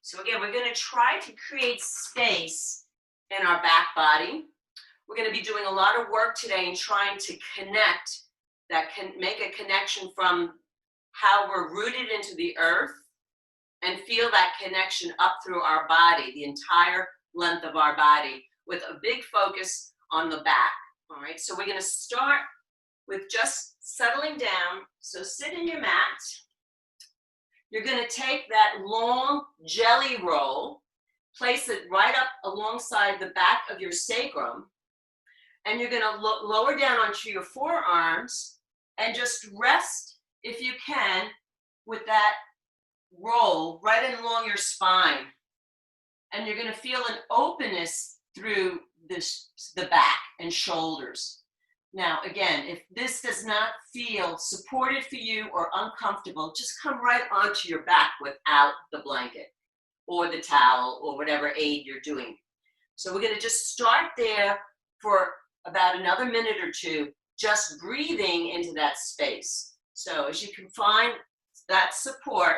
So again, we're going to try to create space in our back body. We're going to be doing a lot of work today in trying to connect, that can make a connection from how we're rooted into the earth and feel that connection up through our body, the entire length of our body, with a big focus on the back. All right, so we're going to start with just settling down. So sit in your mat. You're going to take that long jelly roll, place it right up alongside the back of your sacrum, and you're going to lower down onto your forearms and just rest, if you can, with that roll right along your spine. And you're going to feel an openness through the back and shoulders. Now, again, if this does not feel supported for you or uncomfortable, just come right onto your back without the blanket or the towel or whatever aid you're doing. So we're going to just start there for about another minute or two, just breathing into that space. So as you can find that support,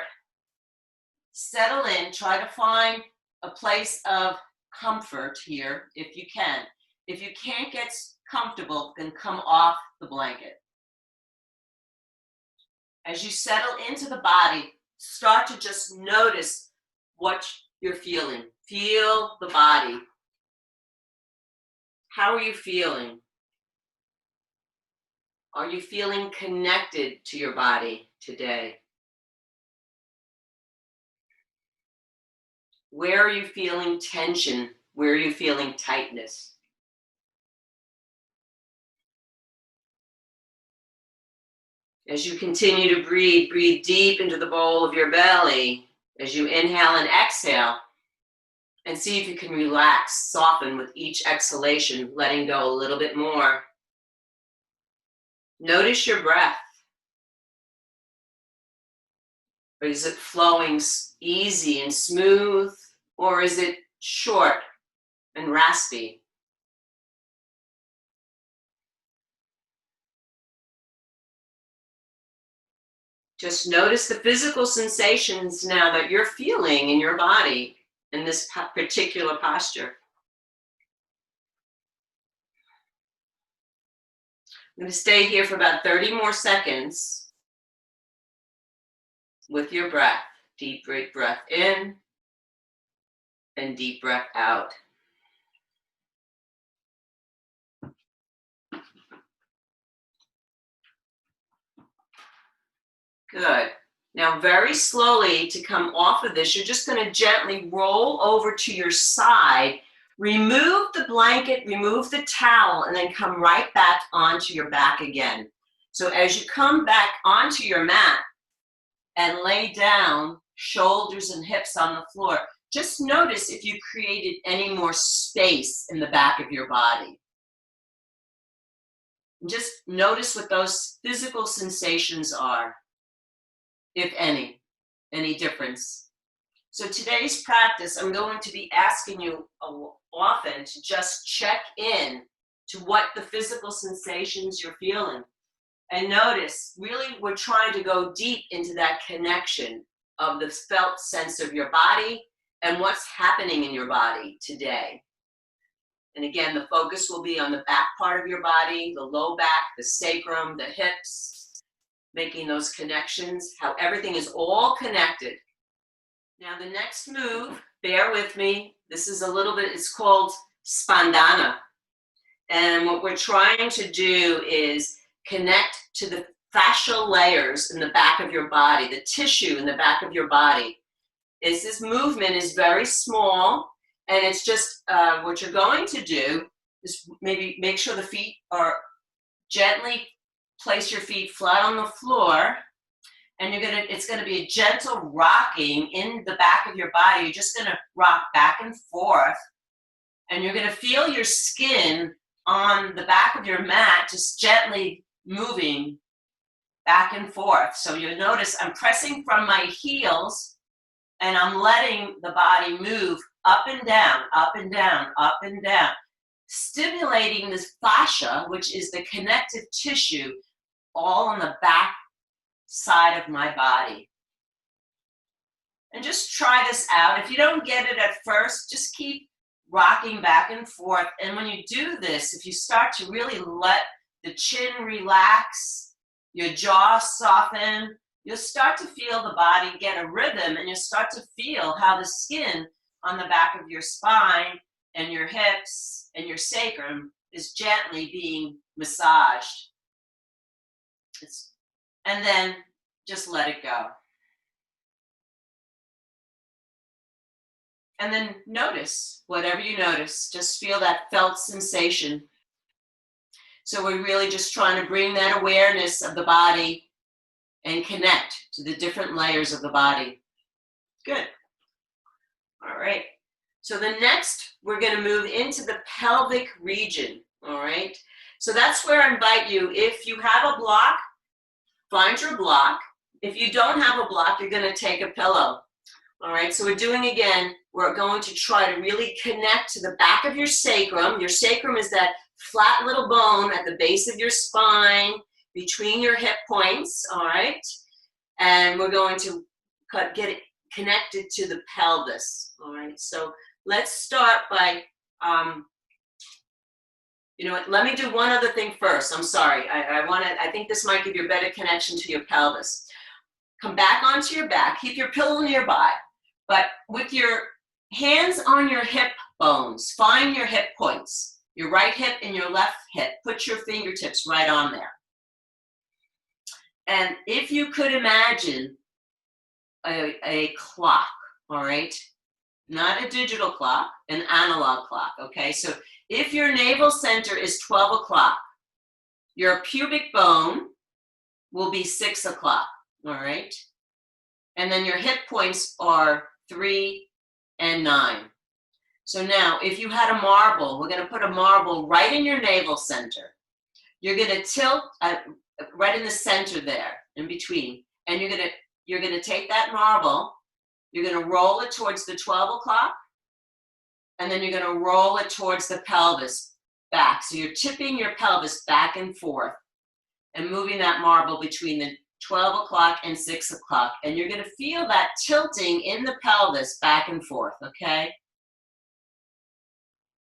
settle in, try to find a place of comfort here if you can. If you can't get comfortable, then come off the blanket. As you settle into the body, start to just notice what you're feeling. Feel the body. How are you feeling? Are you feeling connected to your body today? Where are you feeling tension? Where are you feeling tightness? As you continue to breathe, breathe deep into the bowl of your belly. As you inhale and exhale, and see if you can relax, soften with each exhalation, letting go a little bit more. Notice your breath. Or is it flowing easy and smooth, or is it short and raspy? Just notice the physical sensations now that you're feeling in your body in this particular posture. I'm going to stay here for about 30 more seconds with your breath. Deep breath in and deep breath out. Good. Now very slowly to come off of this, you're just going to gently roll over to your side, remove the blanket, remove the towel, and then come right back onto your back again. So as you come back onto your mat and lay down, shoulders and hips on the floor, just notice if you created any more space in the back of your body. Just notice what those physical sensations are, if any difference. So today's practice, I'm going to be asking you often to just check in to what the physical sensations you're feeling. And notice, really, we're trying to go deep into that connection of the felt sense of your body and what's happening in your body today. And again, the focus will be on the back part of your body, the low back, the sacrum, the hips, making those connections, how everything is all connected. Now the next move, bear with me, this is a little bit, it's called Spandana. And what we're trying to do is connect to the fascial layers in the back of your body, the tissue in the back of your body. This movement is very small, and it's just what you're going to do is maybe make sure the feet are gently, place your feet flat on the floor, and it's gonna be a gentle rocking in the back of your body. You're just gonna rock back and forth, and you're gonna feel your skin on the back of your mat just gently moving back and forth. So you'll notice I'm pressing from my heels, and I'm letting the body move up and down, up and down, up and down, stimulating this fascia, which is the connective tissue, all on the back side of my body. And just try this out. If you don't get it at first, just keep rocking back and forth. And when you do this, if you start to really let the chin relax, your jaw soften, you'll start to feel the body get a rhythm, and you'll start to feel how the skin on the back of your spine and your hips and your sacrum is gently being massaged. And then just let it go. And then notice, whatever you notice, just feel that felt sensation. So we're really just trying to bring that awareness of the body and connect to the different layers of the body. Good. All right. So the next, we're going to move into the pelvic region. All right. So that's where I invite you, if you have a block, find your block. If you don't have a block, you're going to take a pillow. All right, so we're going to try to really connect to the back of your sacrum. Your sacrum is that flat little bone at the base of your spine, between your hip points, all right? And we're going to get it connected to the pelvis, all right? So let's start by, you know what, let me do one other thing first. I'm sorry, I think this might give you a better connection to your pelvis. Come back onto your back, keep your pillow nearby, but with your hands on your hip bones, find your hip points, your right hip and your left hip, put your fingertips right on there. And if you could imagine a clock, all right, not a digital clock, an analog clock, okay? So if your navel center is 12 o'clock, your pubic bone will be 6 o'clock, all right? And then your hip points are 3 and 9. So now, if you had a marble, we're going to put a marble right in your navel center. You're going to tilt right in the center there, in between, and you're going to take that marble. You're going to roll it towards the 12 o'clock, and then you're going to roll it towards the pelvis back. So you're tipping your pelvis back and forth and moving that marble between the 12 o'clock and 6 o'clock. And you're going to feel that tilting in the pelvis back and forth, okay?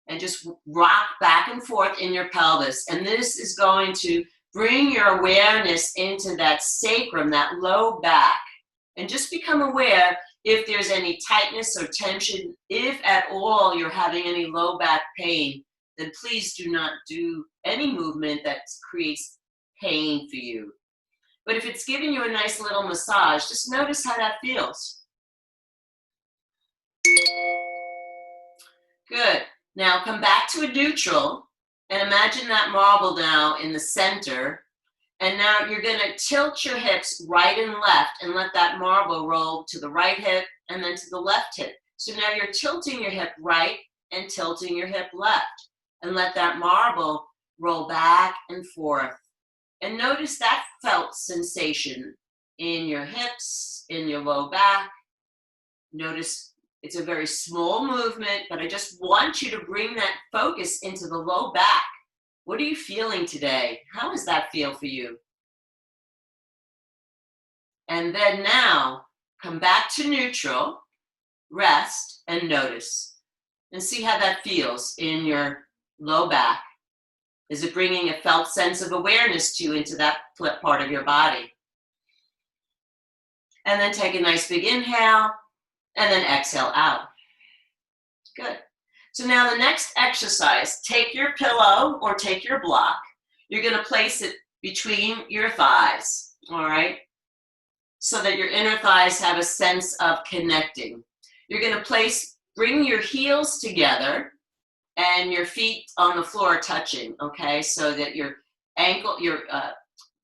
And just rock back and forth in your pelvis. And this is going to bring your awareness into that sacrum, that low back. And just become aware if there's any tightness or tension. If at all you're having any low back pain, then please do not do any movement that creates pain for you. But if it's giving you a nice little massage, just notice how that feels. Good. Now come back to a neutral and imagine that marble now in the center. And now you're going to tilt your hips right and left and let that marble roll to the right hip and then to the left hip. So now you're tilting your hip right and tilting your hip left. And let that marble roll back and forth. And notice that felt sensation in your hips, in your low back. Notice it's a very small movement, but I just want you to bring that focus into the low back. What are you feeling today? How does that feel for you? And then now, come back to neutral, rest, and notice. And see how that feels in your low back. Is it bringing a felt sense of awareness to you into that part of your body? And then take a nice big inhale, and then exhale out. Good. So now the next exercise, take your pillow or take your block. You're going to place it between your thighs, all right? So that your inner thighs have a sense of connecting. You're going to bring your heels together and your feet on the floor touching, okay? So that your ankle,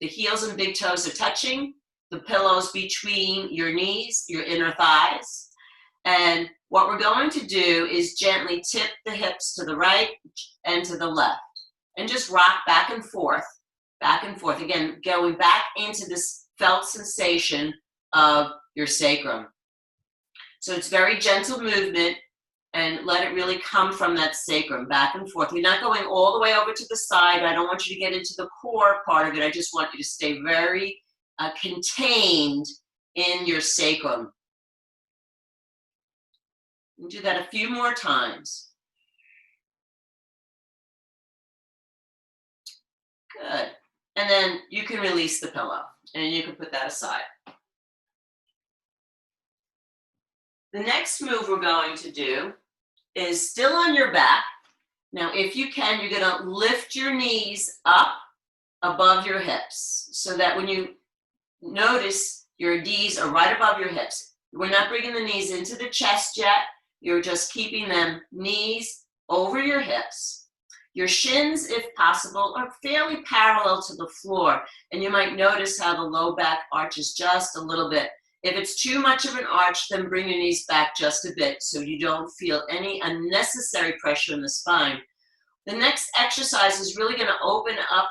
the heels and big toes are touching, the pillows between your knees, your inner thighs. And what we're going to do is gently tip the hips to the right and to the left. And just rock back and forth. Again, going back into this felt sensation of your sacrum. So it's very gentle movement. And let it really come from that sacrum, back and forth. You're not going all the way over to the side. I don't want you to get into the core part of it. I just want you to stay very contained in your sacrum. And do that a few more times. Good. And then you can release the pillow and you can put that aside. The next move we're going to do is still on your back. Now, if you can, you're going to lift your knees up above your hips so that when you notice your knees are right above your hips. We're not bringing the knees into the chest yet. You're just keeping them knees over your hips. Your shins, if possible, are fairly parallel to the floor. And you might notice how the low back arches just a little bit. If it's too much of an arch, then bring your knees back just a bit so you don't feel any unnecessary pressure in the spine. The next exercise is really going to open up,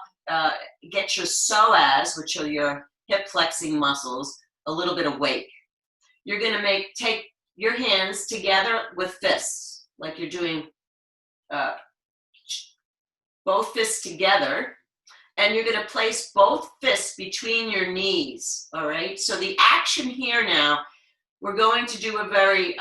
get your psoas, which are your hip flexing muscles, a little bit awake. You're going to take your hands together with fists, like you're doing both fists together, and you're going to place both fists between your knees, all right? So the action here now, we're going to do a very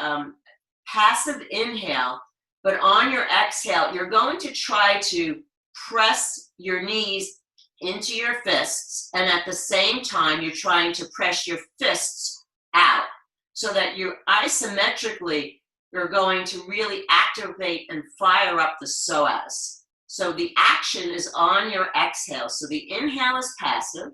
passive inhale, but on your exhale, you're going to try to press your knees into your fists, and at the same time, you're trying to press your fists out so that you're isometrically, you're going to really activate and fire up the psoas. So the action is on your exhale. So the inhale is passive.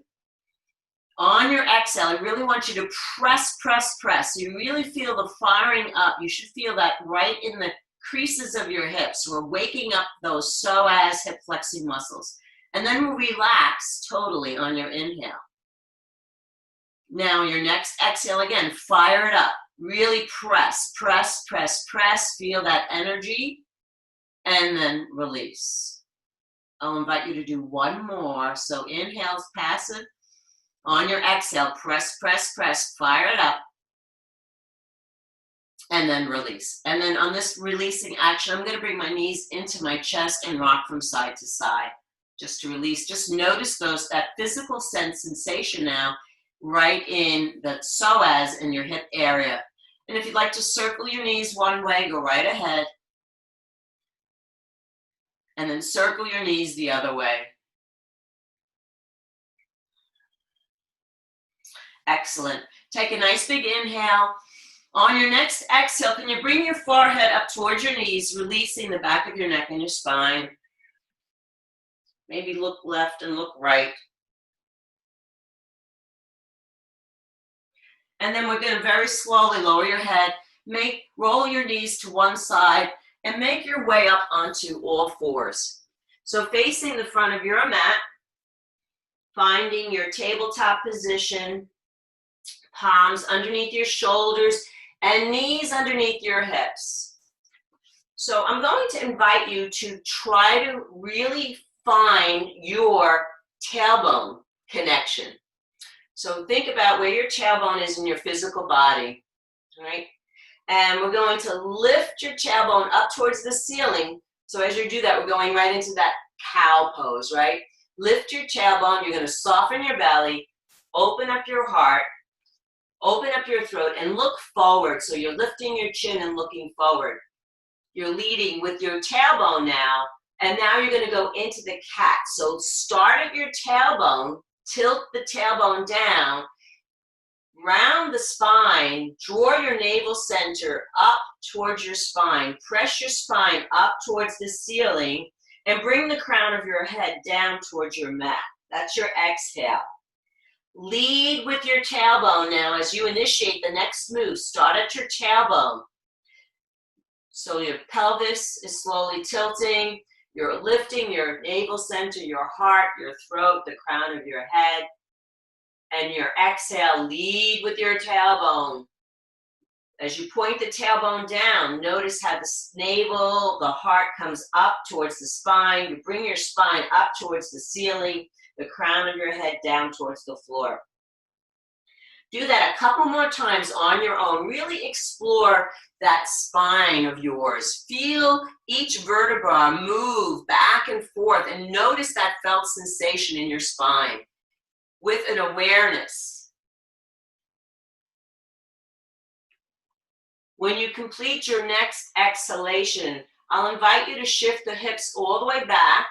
On your exhale, I really want you to press, press, press. You really feel the firing up. You should feel that right in the creases of your hips. We're waking up those psoas, hip flexing muscles. And then we'll relax totally on your inhale. Now your next exhale, again, fire it up. Really press, press, press, press. Feel that energy. And then release. I'll invite you to do one more. So inhale is passive. On your exhale, press, press, press, fire it up. And then release. And then on this releasing action, I'm going to bring my knees into my chest and rock from side to side. Just to release. Just notice that physical sensation now right in the psoas in your hip area. And if you'd like to circle your knees one way, go right ahead. And then circle your knees the other way. Excellent. Take a nice big inhale. On your next exhale, can you bring your forehead up towards your knees, releasing the back of your neck and your spine. Maybe look left and look right. And then we're going to very slowly lower your head. Roll your knees to one side and make your way up onto all fours. So facing the front of your mat, finding your tabletop position, palms underneath your shoulders, and knees underneath your hips. So I'm going to invite you to try to really find your tailbone connection. So think about where your tailbone is in your physical body, right? And we're going to lift your tailbone up towards the ceiling. So as you do that, we're going right into that cow pose, right? Lift your tailbone. You're going to soften your belly, open up your heart, open up your throat, and look forward. So you're lifting your chin and looking forward. You're leading with your tailbone now, and now you're going to go into the cat. So start at your tailbone, tilt the tailbone down, round the spine, draw your navel center up towards your spine, press your spine up towards the ceiling, and bring the crown of your head down towards your mat. That's your exhale. Lead with your tailbone now as you initiate the next move. Start at your tailbone. So your pelvis is slowly tilting. You're lifting your navel center, your heart, your throat, the crown of your head. And your exhale, lead with your tailbone. As you point the tailbone down, notice how the navel, the heart comes up towards the spine. You bring your spine up towards the ceiling, the crown of your head down towards the floor. Do that a couple more times on your own. Really explore that spine of yours. Feel each vertebra move back and forth and notice that felt sensation in your spine with an awareness. When you complete your next exhalation, I'll invite you to shift the hips all the way back.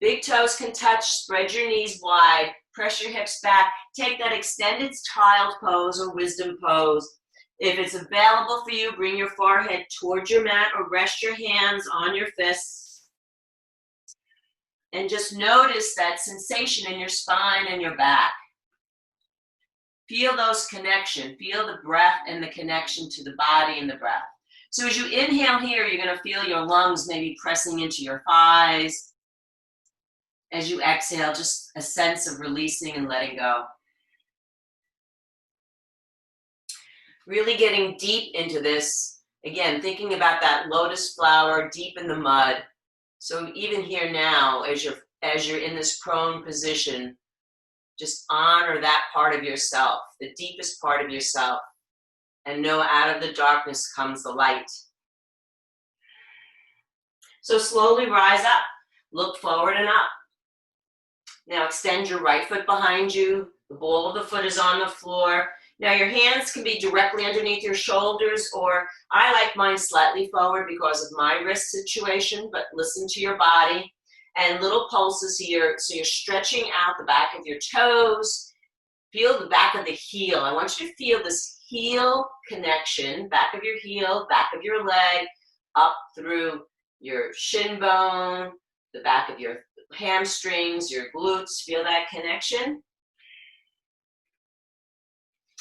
Big toes can touch, spread your knees wide, press your hips back. Take that extended child pose or wisdom pose. If it's available for you, bring your forehead towards your mat or rest your hands on your fists. And just notice that sensation in your spine and your back. Feel those connections. Feel the breath and the connection to the body and the breath. So as you inhale here, you're going to feel your lungs maybe pressing into your thighs. As you exhale, just a sense of releasing and letting go. Really getting deep into this. Again, thinking about that lotus flower deep in the mud. So even here now, as you're in this prone position, just honor that part of yourself, the deepest part of yourself, and know out of the darkness comes the light. So slowly rise up, look forward and up. Now extend your right foot behind you. The ball of the foot is on the floor. Now your hands can be directly underneath your shoulders, or I like mine slightly forward because of my wrist situation, but listen to your body. And little pulses here, so you're stretching out the back of your toes. Feel the back of the heel. I want you to feel this heel connection, back of your heel, back of your leg, up through your shin bone, the back of your hamstrings, your glutes. Feel that connection.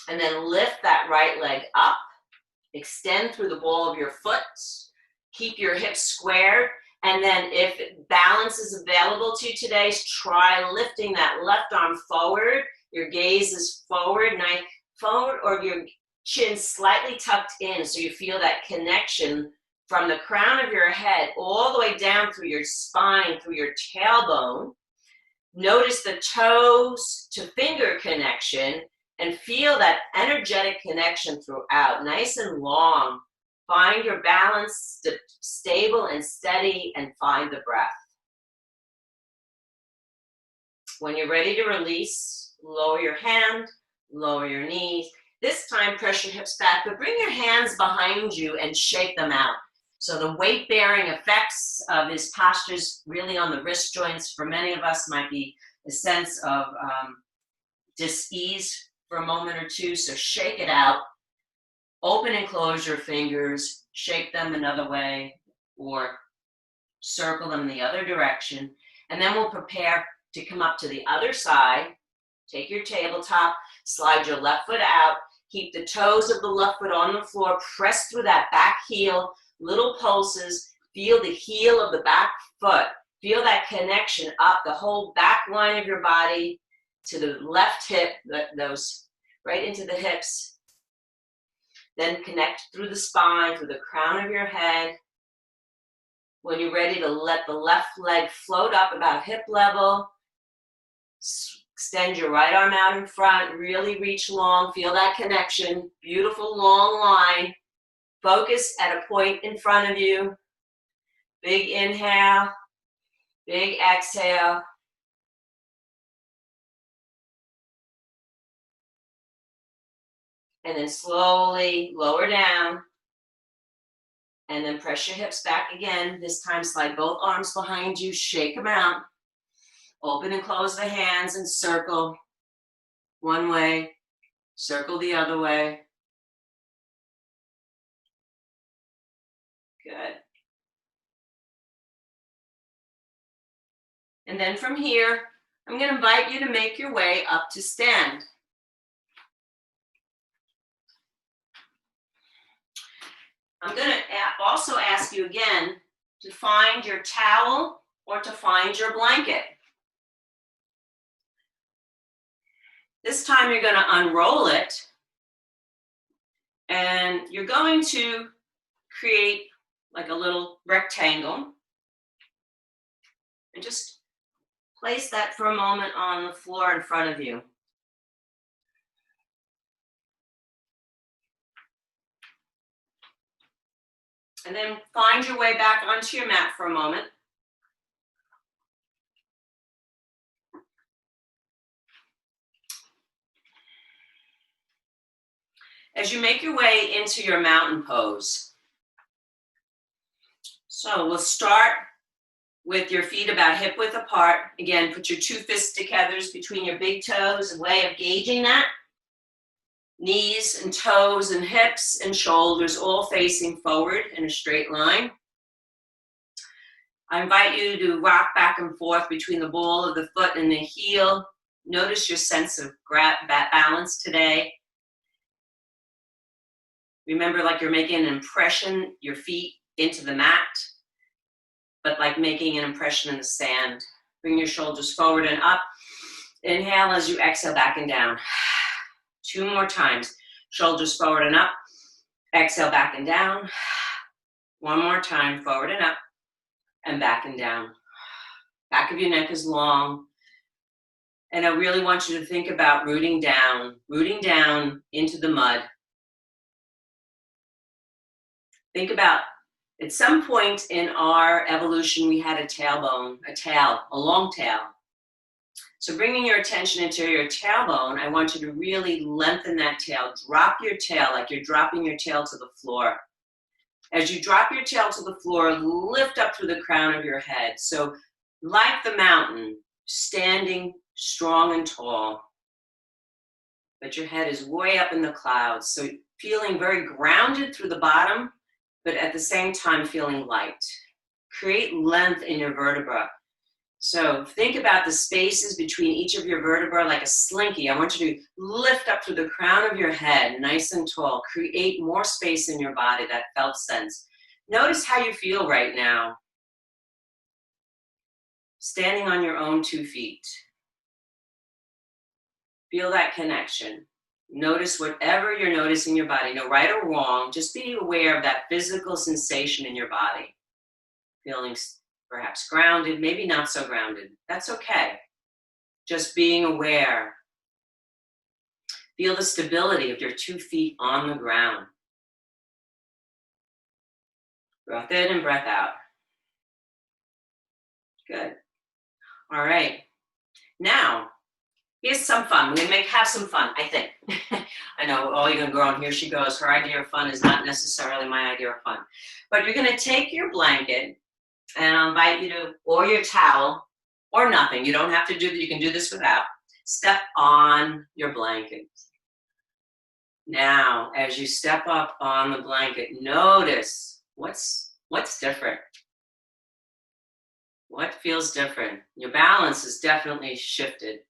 And then lift that right leg up. Extend through the ball of your foot. Keep your hips squared. And then if balance is available to you today, try lifting that left arm forward. Your gaze is forward, forward, or your chin slightly tucked in so you feel that connection from the crown of your head all the way down through your spine, through your tailbone. Notice the toes to finger connection and feel that energetic connection throughout, nice and long. Find your balance, stable and steady, and find the breath. When you're ready to release, lower your hand, lower your knees. This time, press your hips back, but bring your hands behind you and shake them out. So the weight-bearing effects of this posture is really on the wrist joints. For many of us, might be a sense of dis-ease for a moment or two, so shake it out. Open and close your fingers, shake them another way, or circle them the other direction. And then we'll prepare to come up to the other side. Take your tabletop, slide your left foot out, keep the toes of the left foot on the floor, press through that back heel, little pulses, feel the heel of the back foot, feel that connection up the whole back line of your body to the left hip, those right into the hips. Then connect through the spine, through the crown of your head. When you're ready to let the left leg float up about hip level, extend your right arm out in front, really reach long, feel that connection, beautiful long line. Focus at a point in front of you. Big inhale, big exhale. And then slowly lower down. And then press your hips back again. This time slide both arms behind you, shake them out. Open and close the hands and circle one way, circle the other way. Good. And then from here, I'm going to invite you to make your way up to stand. I'm going to also ask you again to find your towel or to find your blanket. This time you're going to unroll it and you're going to create like a little rectangle and just place that for a moment on the floor in front of you. And then find your way back onto your mat for a moment. As you make your way into your mountain pose, so we'll start with your feet about hip width apart. Again, put your 2 fists together between your big toes, a way of gauging that. Knees and toes and hips and shoulders all facing forward in a straight line. I invite you to rock back and forth between the ball of the foot and the heel. Notice your sense of balance today. Remember, like you're making an impression, your feet into the mat, but like making an impression in the sand. Bring your shoulders forward and up. Inhale as you exhale, back and down. 2 more times. Shoulders forward and up. Exhale, back and down. 1 more time, forward and up, and back and down. Back of your neck is long. And I really want you to think about rooting down into the mud. Think about, at some point in our evolution, we had a tailbone, a long tail. So bringing your attention into your tailbone, I want you to really lengthen that tail. Drop your tail like you're dropping your tail to the floor. As you drop your tail to the floor, lift up through the crown of your head. So like the mountain, standing strong and tall, but your head is way up in the clouds. So feeling very grounded through the bottom, but at the same time feeling light. Create length in your vertebra. So think about the spaces between each of your vertebrae like a slinky. I want you to lift up through the crown of your head, nice and tall. Create more space in your body, that felt sense. Notice how you feel right now. Standing on your own 2 feet. Feel that connection. Notice whatever you're noticing in your body, no right or wrong. Just be aware of that physical sensation in your body. Feeling perhaps grounded, maybe not so grounded. That's okay. Just being aware. Feel the stability of your 2 feet on the ground. Breath in and breath out. Good. All right. Now, here's some fun. We're going to have some fun, I think. I know, oh, you're going to go on, here she goes. Her idea of fun is not necessarily my idea of fun. But you're going to take your blanket, and I'll invite you to, or your towel, or nothing. You don't have to do that. You can do this without. Step on your blanket. Now, as you step up on the blanket, notice what's different. What feels different? Your balance is definitely shifted.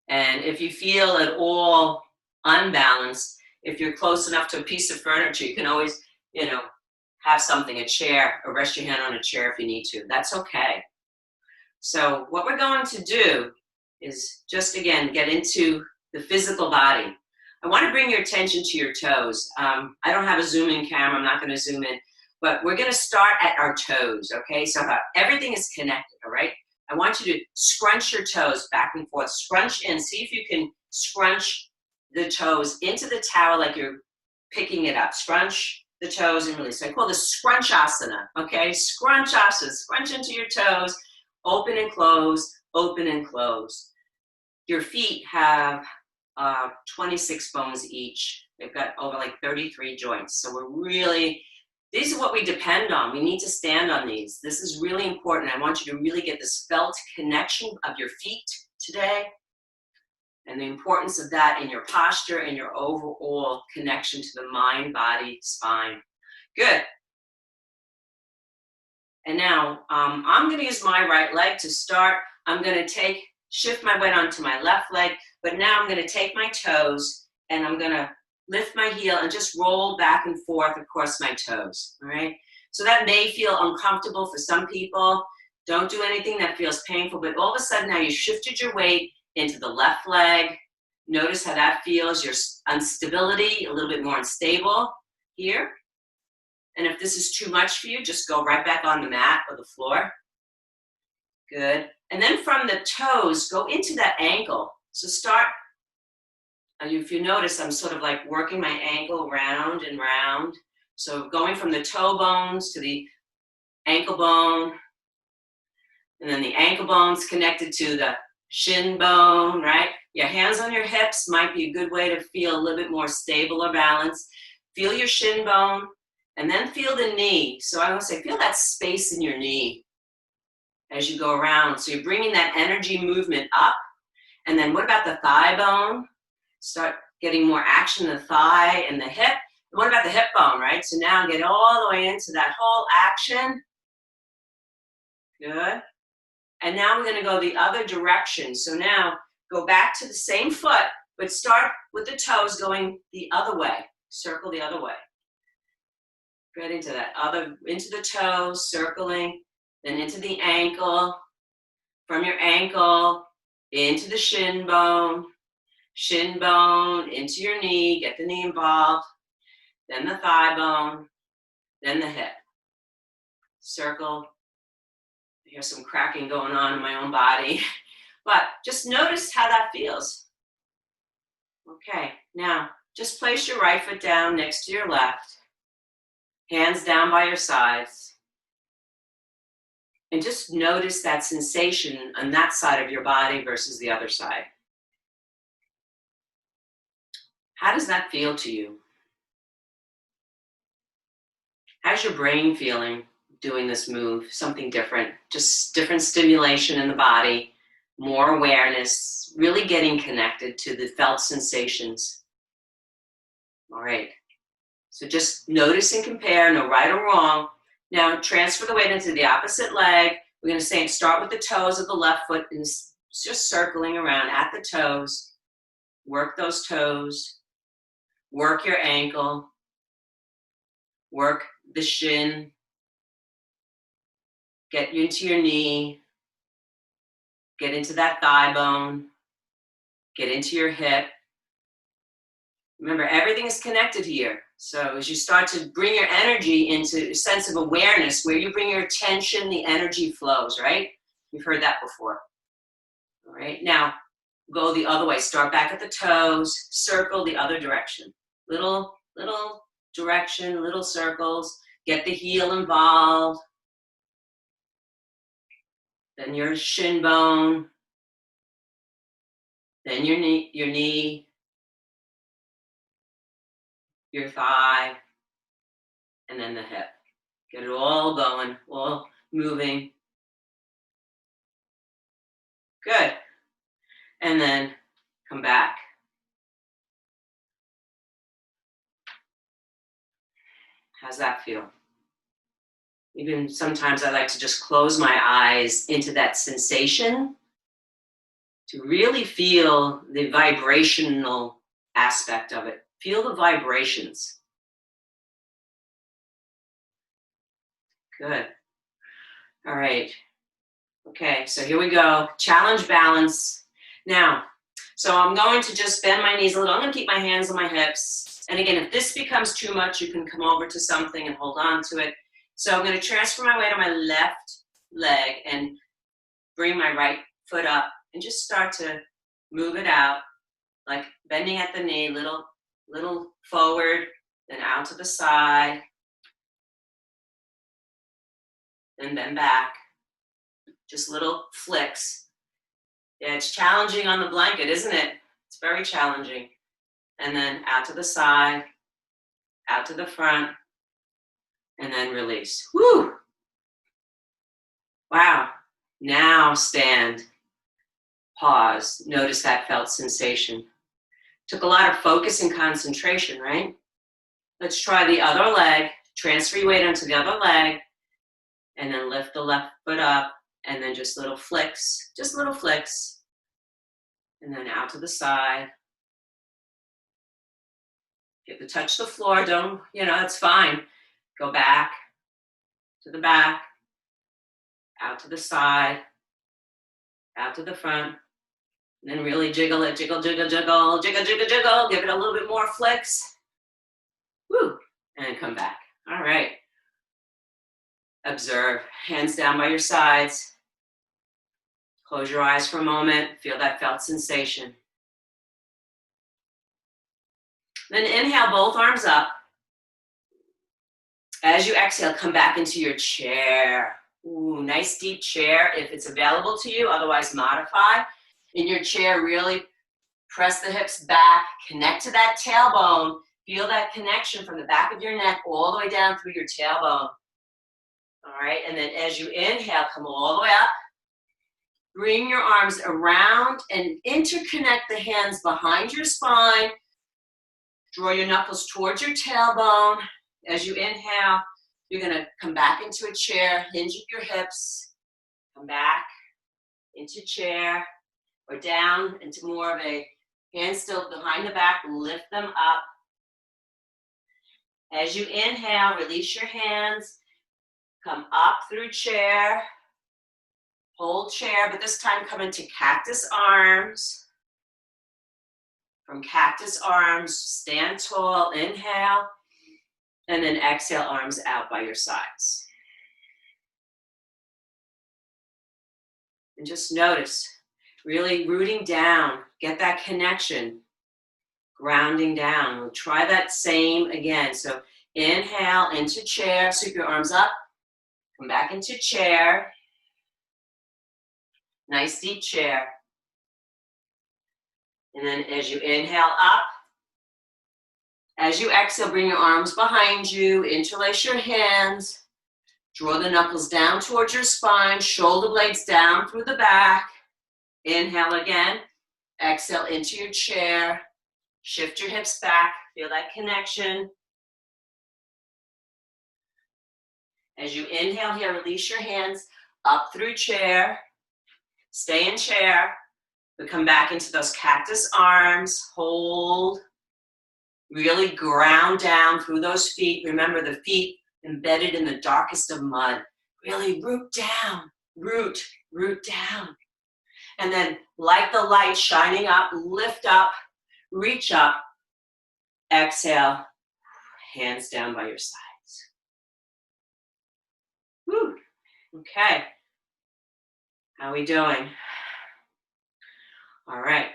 And if you feel at all unbalanced, if you're close enough to a piece of furniture, you can always, have something, a chair, or rest your hand on a chair if you need to. That's okay. So what we're going to do is just, again, get into the physical body. I want to bring your attention to your toes. I don't have a zoom in camera. I'm not going to zoom in. But we're going to start at our toes, okay? So everything is connected, all right? I want you to scrunch your toes back and forth. Scrunch in. See if you can scrunch the toes into the towel like you're picking it up. Scrunch the toes and release. So I call this scrunchasana, okay? Scrunchasana. Scrunch into your toes. Open and close. Open and close. Your feet have 26 bones each. They've got over like 33 joints. So these are what we depend on. We need to stand on these. This is really important. I want you to really get this felt connection of your feet today and the importance of that in your posture and your overall connection to the mind, body, spine. Good. And now I'm going to use my right leg to start. I'm going to shift my weight onto my left leg, but now I'm going to take my toes and I'm going to lift my heel and just roll back and forth across my toes, all right? So that may feel uncomfortable for some people. Don't do anything that feels painful, but all of a sudden now you shifted your weight into the left leg. Notice how that feels, your instability, a little bit more unstable here. And if this is too much for you, just go right back on the mat or the floor. Good. And then from the toes, go into that ankle. So start. If you notice, I'm sort of like working my ankle round and round. So going from the toe bones to the ankle bone, and then the ankle bone's connected to the shin bone, right? Your hands on your hips might be a good way to feel a little bit more stable or balanced. Feel your shin bone, and then feel the knee. So I want to say, feel that space in your knee as you go around. So you're bringing that energy movement up. And then what about the thigh bone? Start getting more action in the thigh and the hip. And what about the hip bone, right? So now get all the way into that whole action. Good. And now we're going to go the other direction. So now go back to the same foot, but start with the toes going the other way. Circle the other way. Get into that other, into the toes, circling, then into the ankle. From your ankle, into the shin bone into your knee, get the knee involved, then the thigh bone, then the hip. Circle. Here's some cracking going on in my own body. But just notice how that feels. Okay, now just place your right foot down next to your left. Hands down by your sides. And just notice that sensation on that side of your body versus the other side. How does that feel to you? How's your brain feeling doing this move? Something different, just different stimulation in the body, more awareness, really getting connected to the felt sensations. All right, so just notice and compare, no right or wrong. Now transfer the weight into the opposite leg. We're going to start with the toes of the left foot and just circling around at the toes. Work those toes. Work your ankle. Work the shin. Get into your knee. Get into that thigh bone. Get into your hip. Remember, everything is connected here. So as you start to bring your energy into a sense of awareness, where you bring your attention, the energy flows, right? You've heard that before. All right, now go the other way. Start back at the toes, circle the other direction. Little direction, little circles. Get the heel involved. Then your shin bone. Then your knee, your thigh, and then the hip. Get it all going, all moving. Good. And then come back. How's that feel? Even sometimes I like to just close my eyes into that sensation to really feel the vibrational aspect of it. Feel the vibrations. Good. All right. Okay, so here we go. Challenge balance. Now, so I'm going to just bend my knees a little. I'm going to keep my hands on my hips. And again, if this becomes too much, you can come over to something and hold on to it. So I'm going to transfer my weight on my left leg and bring my right foot up and just start to move it out, like bending at the knee, little forward, then out to the side, and then back. Just little flicks. Yeah, it's challenging on the blanket, isn't it? It's very challenging. And then out to the side, out to the front, and then release. Woo! Wow. Now stand. Pause. Notice that felt sensation. Took a lot of focus and concentration, right? Let's try the other leg. Transfer your weight onto the other leg, and then lift the left foot up, and then just little flicks, and then out to the side. If you touch the floor, don't, it's fine. Go back to the back, out to the side, out to the front, and then really jiggle it, jiggle, jiggle, jiggle, jiggle, jiggle, jiggle. Give it a little bit more flicks. Woo, and come back. All right. Observe, hands down by your sides. Close your eyes for a moment. Feel that felt sensation. Then inhale, both arms up. As you exhale, come back into your chair. Ooh, nice deep chair if it's available to you. Otherwise, modify. In your chair, really press the hips back, connect to that tailbone. Feel that connection from the back of your neck all the way down through your tailbone. All right, and then as you inhale, come all the way up. Bring your arms around and interconnect the hands behind your spine. Draw your knuckles towards your tailbone. As you inhale, you're gonna come back into a chair, hinge at your hips, come back into chair, or down into more of a hands still behind the back, lift them up. As you inhale, release your hands, come up through chair, hold chair, but this time come into cactus arms. From cactus arms, stand tall, inhale, and then exhale, arms out by your sides. And just notice, really rooting down, get that connection, grounding down. We'll try that same again. So inhale into chair, sweep your arms up, come back into chair. Nice deep chair. And then as you inhale up, as you exhale, bring your arms behind you, interlace your hands, draw the knuckles down towards your spine, shoulder blades down through the back. Inhale again, exhale into your chair, shift your hips back, feel that connection. As you inhale here, release your hands up through chair, stay in chair, but come back into those cactus arms, hold, really ground down through those feet. Remember the feet embedded in the darkest of mud. Really root down, root down. And then like the light shining up, lift up, reach up, exhale, hands down by your sides. Woo. Okay. How are we doing? All right.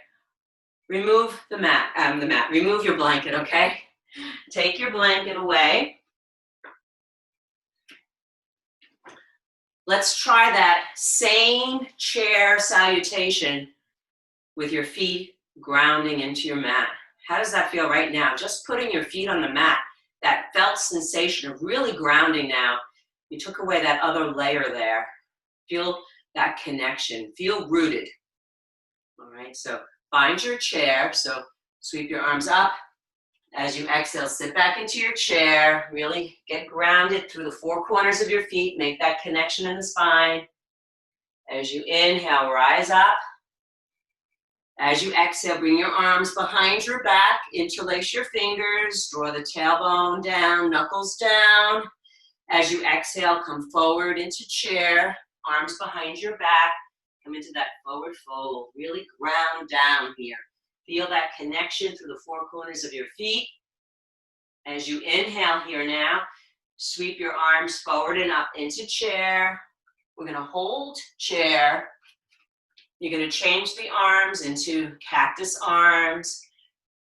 Remove the mat, remove your blanket, okay? Take your blanket away. Let's try that same chair salutation with your feet grounding into your mat. How does that feel right now? Just putting your feet on the mat, that felt sensation of really grounding now. You took away that other layer there. Feel that connection, feel rooted. All right, so find your chair, so sweep your arms up. As you exhale, sit back into your chair, really get grounded through the four corners of your feet, make that connection in the spine. As you inhale, rise up. As you exhale, bring your arms behind your back, interlace your fingers, draw the tailbone down, knuckles down. As you exhale, come forward into chair, arms behind your back, come into that forward fold, really ground down here. Feel that connection through the four corners of your feet. As you inhale here now, sweep your arms forward and up into chair. We're gonna hold chair. You're gonna change the arms into cactus arms.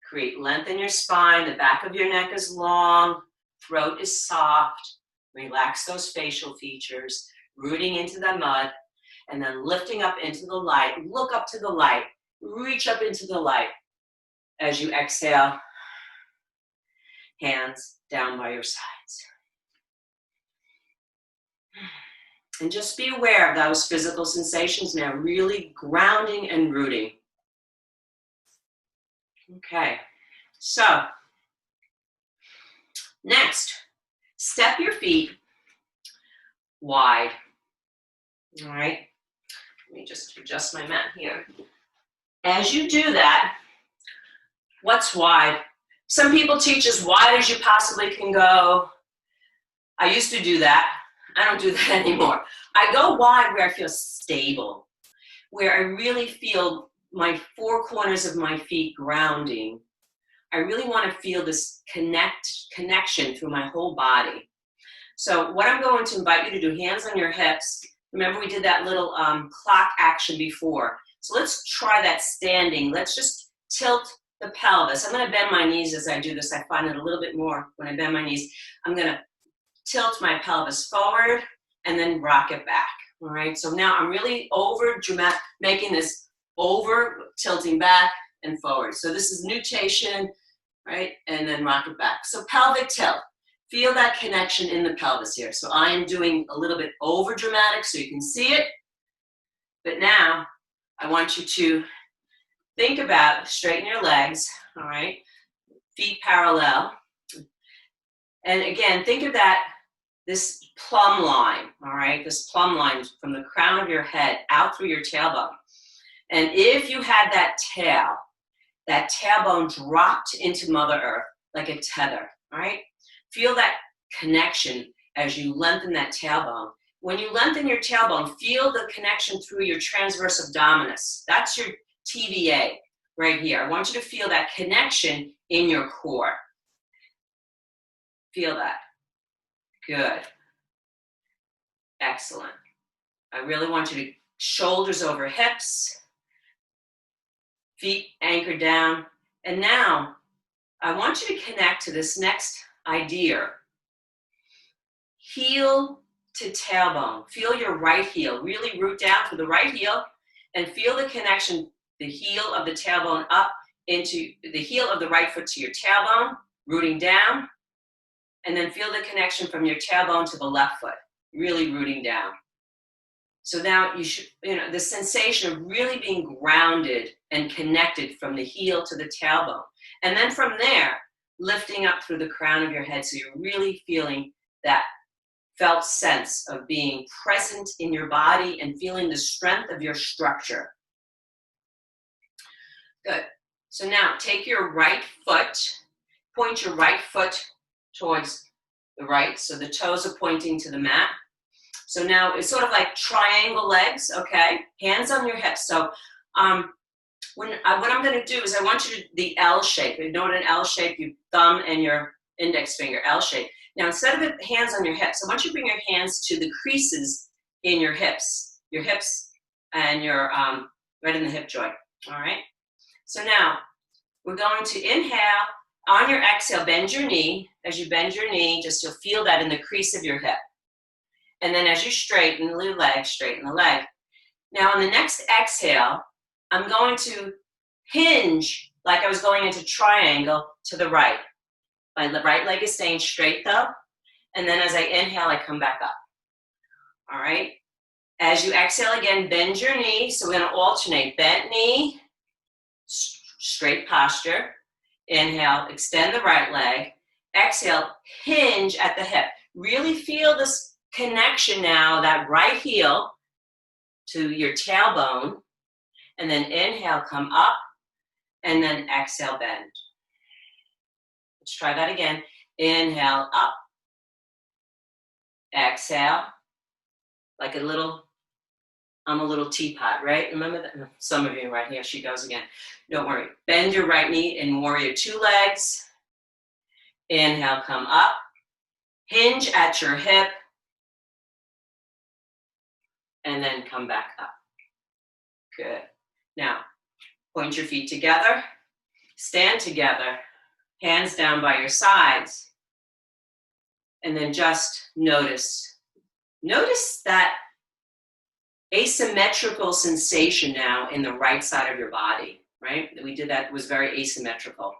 Create length in your spine. The back of your neck is long. Throat is soft. Relax those facial features. Rooting into the mud. And then lifting up into the light. Look up to the light. Reach up into the light. As you exhale, hands down by your sides. And just be aware of those physical sensations now, really grounding and rooting. Okay, so next, step your feet wide. All right, let me just adjust my mat here. As you do that, what's wide? Some people teach as wide as you possibly can go. I used to do that. I don't do that anymore. I go wide where I feel stable, where I really feel my four corners of my feet grounding. I really want to feel this connection through my whole body. So what I'm going to invite you to do, hands on your hips. Remember we did that little clock action before. So let's try that standing. Let's just tilt the pelvis. I'm going to bend my knees as I do this. I find it a little bit more when I bend my knees. I'm going to tilt my pelvis forward and then rock it back. All right, so now I'm really over dramatic, making this over, tilting back and forward. So this is nutation, right? And then rock it back. So pelvic tilt. Feel that connection in the pelvis here. So I am doing a little bit over dramatic so you can see it. But now I want you to think about straighten your legs, all right? Feet parallel. And again, think of that, this plumb line, all right? This plumb line from the crown of your head out through your tailbone. And if you had that tailbone dropped into Mother Earth like a tether, all right? Feel that connection as you lengthen that tailbone. When you lengthen your tailbone, feel the connection through your transverse abdominis. That's your TVA right here. I want you to feel that connection in your core. Feel that. Good. Excellent. I really want you to shoulders over hips, feet anchored down. And now I want you to connect to this next idea. Heel to tailbone. Feel your right heel. Really root down through the right heel and feel the connection, the heel of the tailbone up into the heel of the right foot to your tailbone, rooting down, and then feel the connection from your tailbone to the left foot, really rooting down. So now you should, the sensation of really being grounded and connected from the heel to the tailbone. And then from there, lifting up through the crown of your head so you're really feeling that felt sense of being present in your body and feeling the strength of your structure. Good. So now take your right foot, point your right foot towards the right, so the toes are pointing to the mat. So now it's sort of like triangle legs, okay? Hands on your hips. So what I'm going to do is I want you to the L shape. You know what an L shape? You thumb and your index finger, L shape. Now instead of it, hands on your hips, I want you to bring your hands to the creases in your hips and your right in the hip joint. All right. So now we're going to inhale. On your exhale, bend your knee. As you bend your knee, just you'll feel that in the crease of your hip. And then as you straighten the leg, straighten the leg. Now on the next exhale, I'm going to hinge like I was going into triangle to the right. My right leg is staying straight though. And then as I inhale, I come back up. All right. As you exhale again, bend your knee. So we're going to alternate bent knee, straight posture. Inhale, extend the right leg. Exhale, hinge at the hip. Really feel this connection now, that right heel to your tailbone. And then inhale, come up. And then exhale, bend. Let's try that again. Inhale, up. Exhale. Like I'm a little teapot, right? Remember that? Some of you right here, she goes again. Don't worry. Bend your right knee in warrior two legs. Inhale, come up. Hinge at your hip. And then come back up. Good. Now, point your feet together. Stand together. Hands down by your sides. And then just notice. Notice that asymmetrical sensation now in the right side of your body, right? We did that, it was very asymmetrical.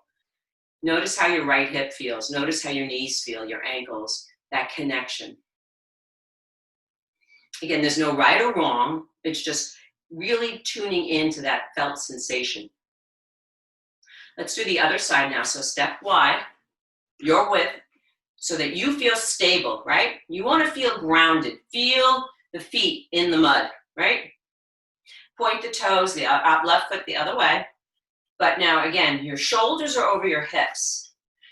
Notice how your right hip feels. Notice how your knees feel, your ankles, that connection. Again, there's no right or wrong. It's just really tuning into that felt sensation. Let's do the other side now. So step wide, your width, so that you feel stable, right? You want to feel grounded. Feel the feet in the mud, right? Point the toes, the left foot the other way. But now again, your shoulders are over your hips.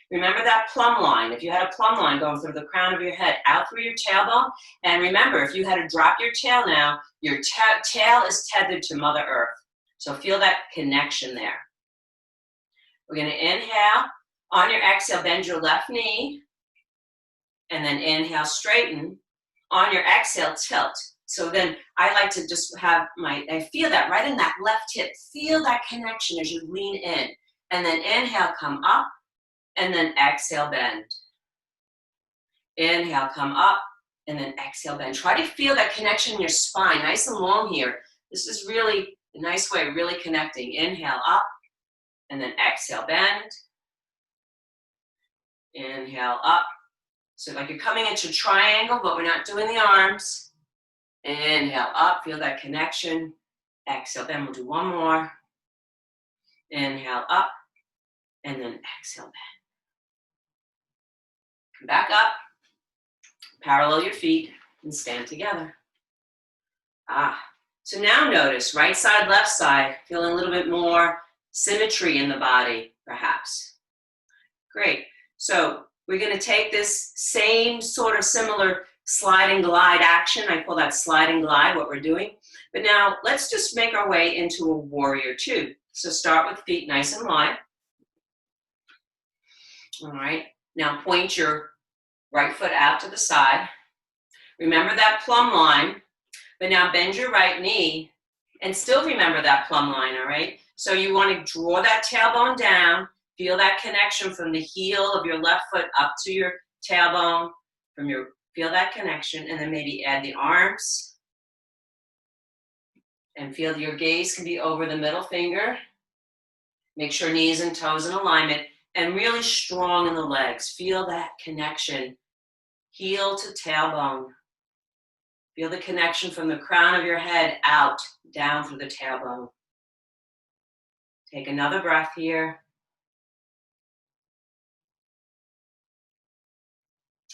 Remember that plumb line. If you had a plumb line going through the crown of your head, out through your tailbone. And remember, if you had to drop your tail now, your tail is tethered to Mother Earth. So feel that connection there. We're going to inhale. On your exhale, bend your left knee. And then inhale, straighten. On your exhale, tilt. So then I like to just have I feel that right in that left hip. Feel that connection as you lean in. And then inhale, come up. And then exhale, bend. Inhale, come up. And then exhale, bend. Try to feel that connection in your spine. Nice and long here. This is really A nice way of really connecting. Inhale up, and then exhale, bend. Inhale up. So like you're coming into triangle, but we're not doing the arms. Inhale up, feel that connection. Exhale, bend. We'll do one more. Inhale up, and then exhale, bend. Come back up, parallel your feet, and stand together. So now notice right side, left side, feeling a little bit more symmetry in the body, perhaps. Great. So we're going to take this same sort of similar slide and glide action. I call that slide and glide, what we're doing. But now let's just make our way into a warrior two. So start with feet nice and wide. All right. Now point your right foot out to the side. Remember that plumb line. But now bend your right knee and still remember that plumb line, all right? So you want to draw that tailbone down, feel that connection from the heel of your left foot up to your tailbone, feel that connection, and then maybe add the arms. And feel your gaze can be over the middle finger. Make sure knees and toes in alignment, and really strong in the legs. Feel that connection, heel to tailbone. Feel the connection from the crown of your head out, down through the tailbone. Take another breath here.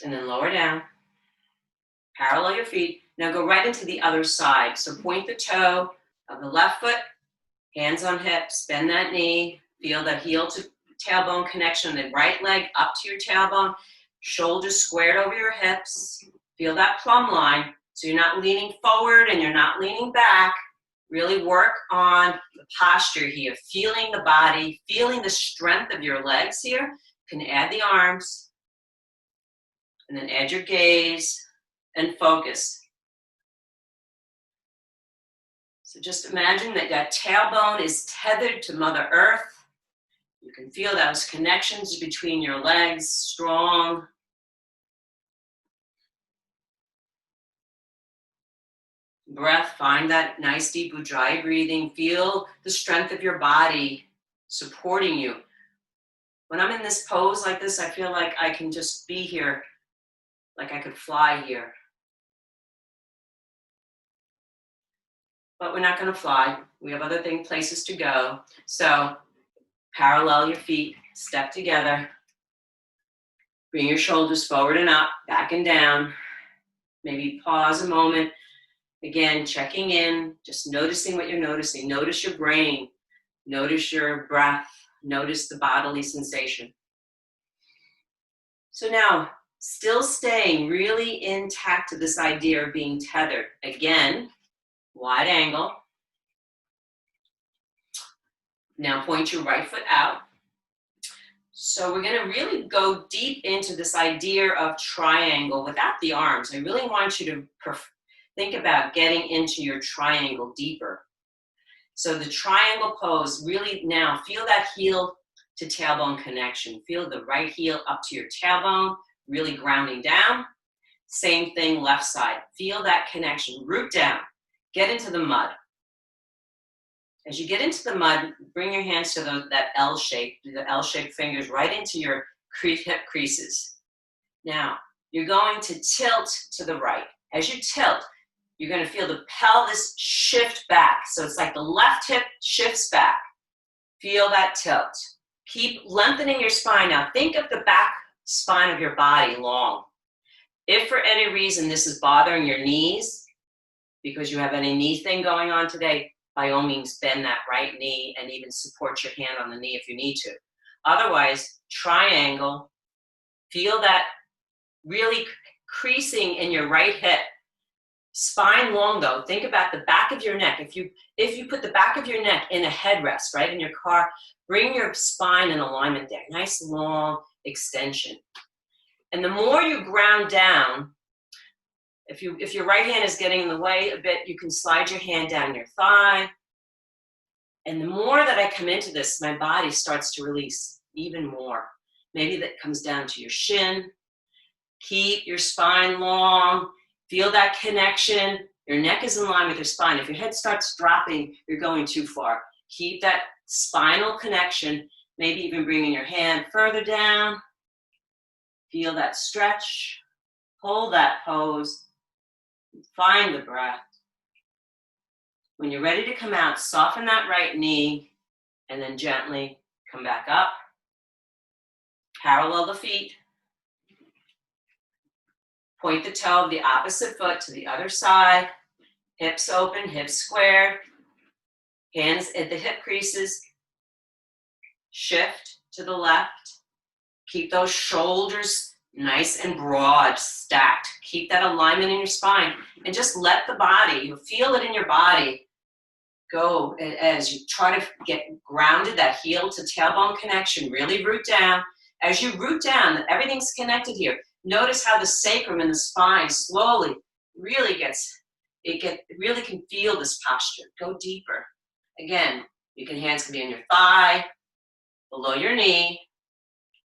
And then lower down. Parallel your feet. Now go right into the other side. So point the toe of the left foot, hands on hips, bend that knee. Feel that heel to tailbone connection. Then right leg up to your tailbone. Shoulders squared over your hips. Feel that plumb line. So you're not leaning forward and you're not leaning back. Really work on the posture here, feeling the body, feeling the strength of your legs here. You can add the arms, and then add your gaze and focus. So just imagine that that tailbone is tethered to Mother Earth. You can feel those connections between your legs, strong. Breath, find that nice deep ujjayi breathing. Feel the strength of your body supporting you. When I'm in this pose like this, I feel like I can just be here, like I could fly here. But we're not going to fly. We have other places to go. So parallel your feet, step together. Bring your shoulders forward and up, back and down. Maybe pause a moment. Again, checking in, just noticing what you're noticing. Notice your brain, notice your breath, notice the bodily sensation. So now, still staying really intact to this idea of being tethered. Again, wide angle. Now point your right foot out. So we're going to really go deep into this idea of triangle without the arms. I really want you to think about getting into your triangle deeper. So the triangle pose, really now feel that heel to tailbone connection. Feel the right heel up to your tailbone, really grounding down. Same thing left side. Feel that connection, root down, get into the mud. As you get into the mud, bring your hands to that L shape, the L-shaped fingers right into your hip creases. Now, you're going to tilt to the right. As you tilt, you're going to feel the pelvis shift back. So it's like the left hip shifts back. Feel that tilt. Keep lengthening your spine. Now think of the back spine of your body long. If for any reason this is bothering your knees, because you have any knee thing going on today, by all means bend that right knee and even support your hand on the knee if you need to. Otherwise, triangle. Feel that really creasing in your right hip. Spine long though. Think about the back of your neck. If you put the back of your neck in a headrest, right, in your car, bring your spine in alignment there. Nice long extension. And the more you ground down, if your right hand is getting in the way a bit, you can slide your hand down your thigh. And the more that I come into this, my body starts to release even more. Maybe that comes down to your shin. Keep your spine long. Feel that connection Your neck is in line with your spine. If your head starts dropping, you're going too far. Keep that spinal connection, maybe even bringing your hand further down. Feel that stretch. Hold that pose. Find the breath. When you're ready to come out, soften that right knee and then gently come back up. Parallel the feet. Point the toe of the opposite foot to the other side. Hips open, hips squared. Hands at the hip creases. Shift to the left. Keep those shoulders nice and broad, stacked. Keep that alignment in your spine. And just let the body, you feel it in your body, go as you try to get grounded, that heel to tailbone connection. Really root down. As you root down, everything's connected here. Notice how the sacrum and the spine slowly really really can feel this posture. Go deeper. Again, hands can be on your thigh, below your knee.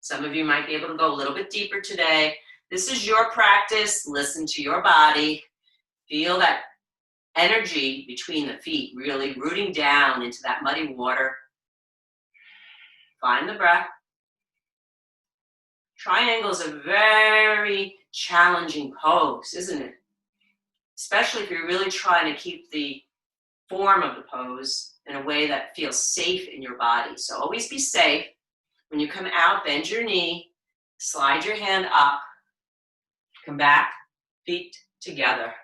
Some of you might be able to go a little bit deeper today. This is your practice. Listen to your body. Feel that energy between the feet, really rooting down into that muddy water. Find the breath. Triangle is a very challenging pose, isn't it? Especially if you're really trying to keep the form of the pose in a way that feels safe in your body. So always be safe. When you come out, bend your knee, slide your hand up, come back, feet together.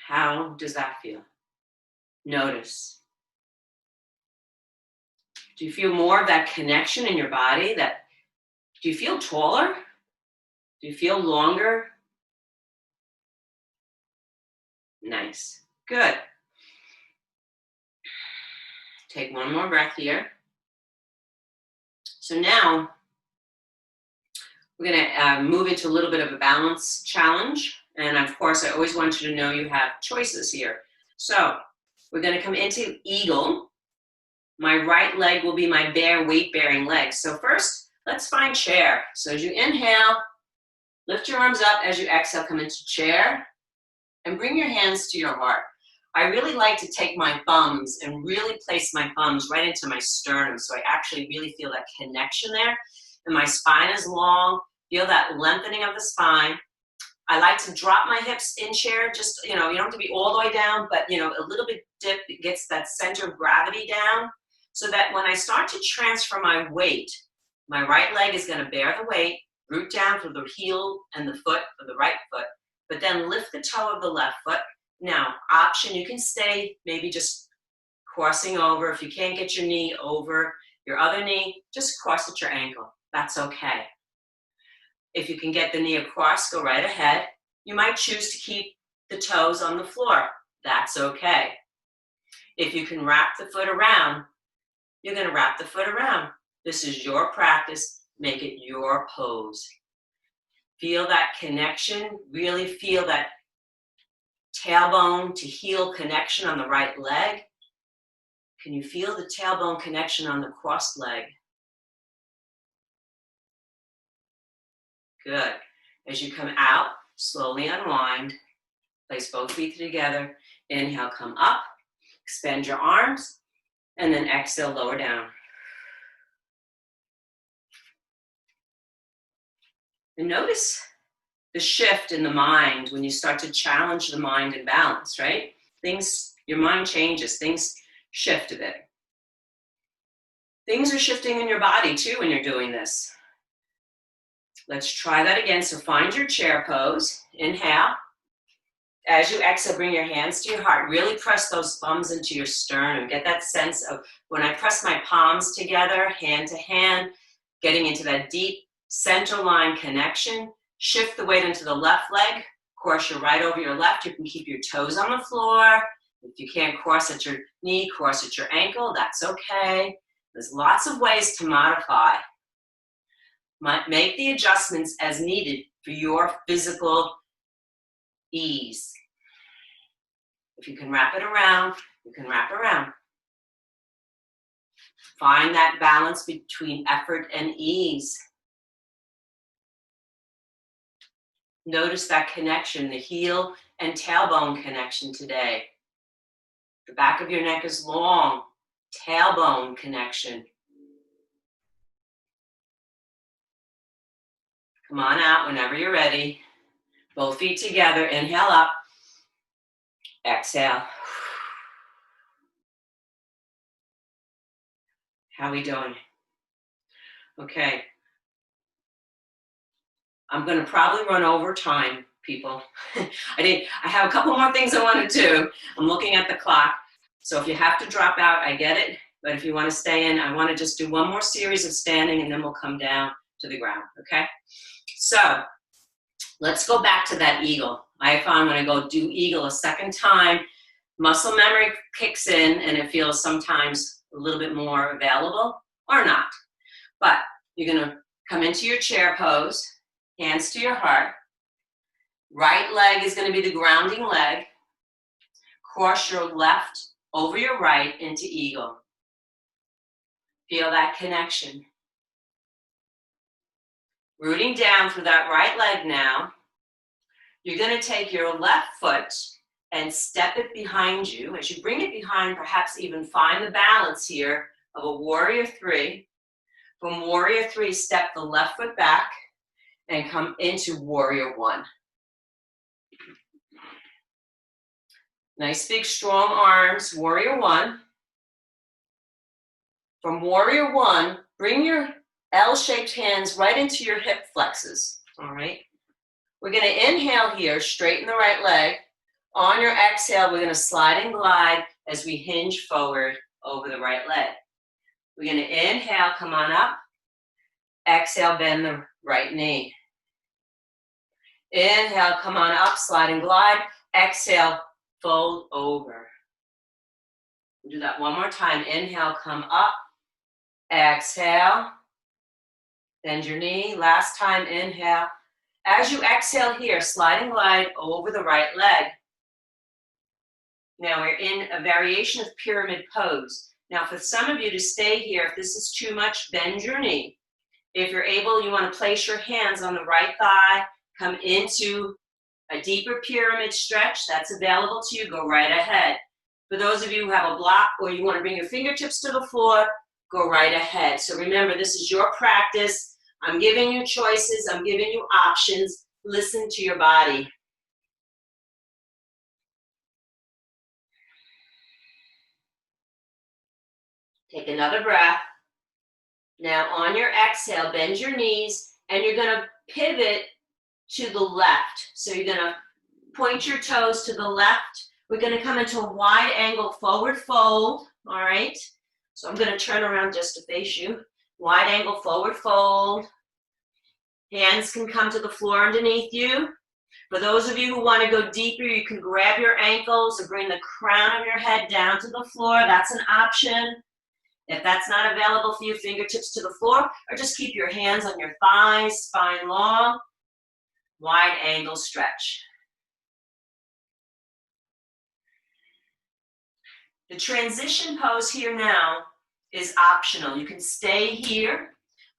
How does that feel? Notice. Do you feel more of that connection in your body? Do you feel taller? Do you feel longer? Nice. Good. Take one more breath here. So now we're going to move into a little bit of a balance challenge. And of course, I always want you to know you have choices here. So we're going to come into eagle. My right leg will be my bare weight-bearing leg. So first, let's find chair. So as you inhale, lift your arms up. As you exhale, come into chair. And bring your hands to your heart. I really like to take my thumbs and really place my thumbs right into my sternum. So I actually really feel that connection there. And my spine is long. Feel that lengthening of the spine. I like to drop my hips in chair. Just, you don't have to be all the way down, but, a little bit dip. It gets that center of gravity down. So that when I start to transfer my weight, my right leg is going to bear the weight, root down for the heel and the foot for the right foot, but then lift the toe of the left foot. Now, option, you can stay maybe just crossing over. If you can't get your knee over your other knee, just cross at your ankle. That's okay. If you can get the knee across, go right ahead. You might choose to keep the toes on the floor. That's okay. If you can wrap the foot around, you're going to wrap the foot around. This is your practice. Make it your pose. Feel that connection. Really feel that tailbone to heel connection on the right leg. Can you feel the tailbone connection on the crossed leg? Good. As you come out, slowly unwind. Place both feet together. Inhale, come up. Extend your arms. And then exhale, lower down. And notice the shift in the mind when you start to challenge the mind and balance, right? Your mind changes, things shift a bit. Things are shifting in your body too when you're doing this. Let's try that again. So find your chair pose. Inhale. As you exhale, bring your hands to your heart. Really press those thumbs into your sternum. Get that sense of when I press my palms together, hand to hand, getting into that deep center line connection. Shift the weight into the left leg. Cross your right over your left. You can keep your toes on the floor. If you can't cross at your knee, cross at your ankle. That's okay. There's lots of ways to modify. Make the adjustments as needed for your physical ease. If you can wrap it around, you can wrap around. Find that balance between effort and ease. Notice that connection, the heel and tailbone connection today. The back of your neck is long, tailbone connection. Come on out whenever you're ready. Both feet together, inhale up, exhale. How are we doing? Okay. I'm going to probably run over time, people. I have a couple more things I want to do. I'm looking at the clock. So if you have to drop out, I get it. But if you want to stay in, I want to just do one more series of standing and then we'll come down to the ground, okay? So let's go back to that eagle. I found when I go do eagle a second time, muscle memory kicks in and it feels sometimes a little bit more available or not. But you're going to come into your chair pose, hands to your heart. Right leg is going to be the grounding leg. Cross your left over your right into eagle. Feel that connection. Rooting down through that right leg now. You're going to take your left foot and step it behind you. As you bring it behind, perhaps even find the balance here of a warrior three. From warrior three, step the left foot back and come into warrior one. Nice big strong arms, warrior one. From warrior one, bring your L-shaped hands right into your hip flexes, all right? We're gonna inhale here, straighten the right leg. On your exhale, we're gonna slide and glide as we hinge forward over the right leg. We're gonna inhale, come on up. Exhale, bend the right knee. Inhale, come on up, slide and glide. Exhale, fold over. Do that one more time. Inhale, come up. Exhale. Bend your knee. Last time, inhale. As you exhale here, slide and glide over the right leg. Now we're in a variation of pyramid pose. Now for some of you to stay here, if this is too much, bend your knee. If you're able, you want to place your hands on the right thigh, come into a deeper pyramid stretch that's available to you, go right ahead. For those of you who have a block or you want to bring your fingertips to the floor, go right ahead. So remember, this is your practice. I'm giving you choices. I'm giving you options. Listen to your body. Take another breath. Now on your exhale, bend your knees and you're going to pivot to the left. So you're going to point your toes to the left. We're going to come into a wide angle forward fold, all right? So I'm going to turn around just to face you. Wide angle forward fold. Hands can come to the floor underneath you. For those of you who want to go deeper, you can grab your ankles or bring the crown of your head down to the floor. That's an option. If that's not available for you, fingertips to the floor, or just keep your hands on your thighs, spine long, wide angle stretch. The transition pose here now is optional. You can stay here,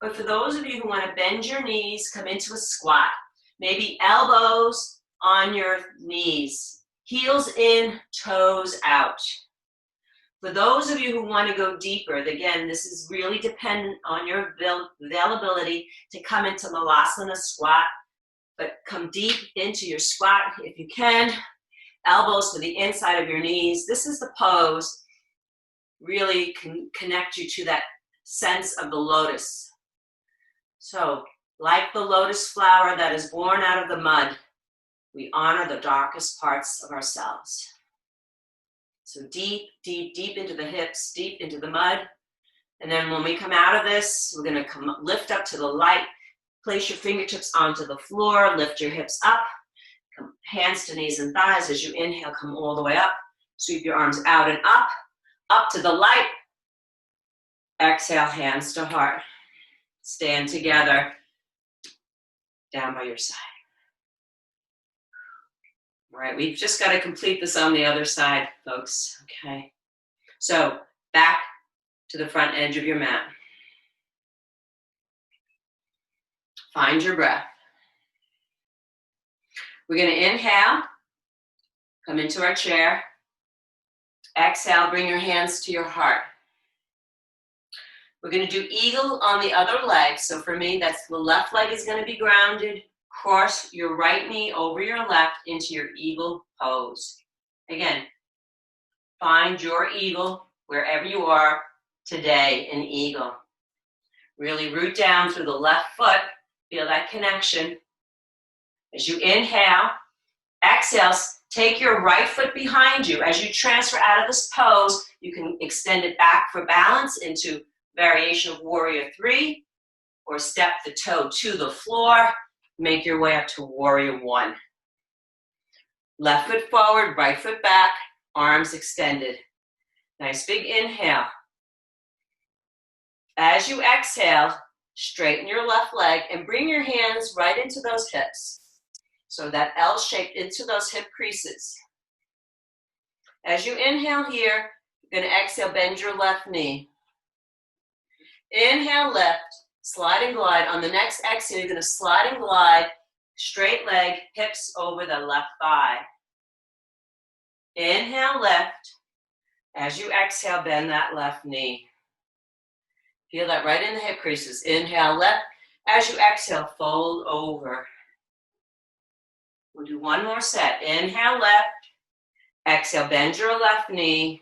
but for those of you who want to bend your knees, come into a squat. Maybe elbows on your knees, heels in, toes out. For those of you who want to go deeper, again, this is really dependent on your availability to come into Malasana squat, but come deep into your squat if you can. Elbows to the inside of your knees. This is the pose. Really can connect you to that sense of the lotus. So, like the lotus flower that is born out of the mud, we honor the darkest parts of ourselves. So deep, deep, deep into the hips, deep into the mud. And then when we come out of this, we're going to lift up to the light. Place your fingertips onto the floor. Lift your hips up. Come hands to knees and thighs. As you inhale, come all the way up. Sweep your arms out and up to the light. Exhale, hands to heart. Stand together. Down by your side. All right, we've just got to complete this on the other side, folks, okay? So back to the front edge of your mat. Find your breath. We're going to inhale, come into our chair. Exhale, bring your hands to your heart. We're going to do eagle on the other leg. So for me, that's the left leg is going to be grounded. Cross your right knee over your left into your eagle pose. Again, find your eagle wherever you are today in eagle. Really root down through the left foot. Feel that connection. As you inhale, exhale, take your right foot behind you. As you transfer out of this pose, you can extend it back for balance into variation of warrior 3, or step the toe to the floor. Make your way up to warrior 1. Left foot forward, right foot back, arms extended. Nice big inhale. As you exhale, straighten your left leg and bring your hands right into those hips. So that L shape into those hip creases. As you inhale here, you're going to exhale, bend your left knee. Inhale, left, slide and glide. On the next exhale, you're going to slide and glide, straight leg, hips over the left thigh. Inhale, left. As you exhale, bend that left knee. Feel that right in the hip creases. Inhale, left. As you exhale, fold over. We'll do one more set. Inhale, left. Exhale, bend your left knee.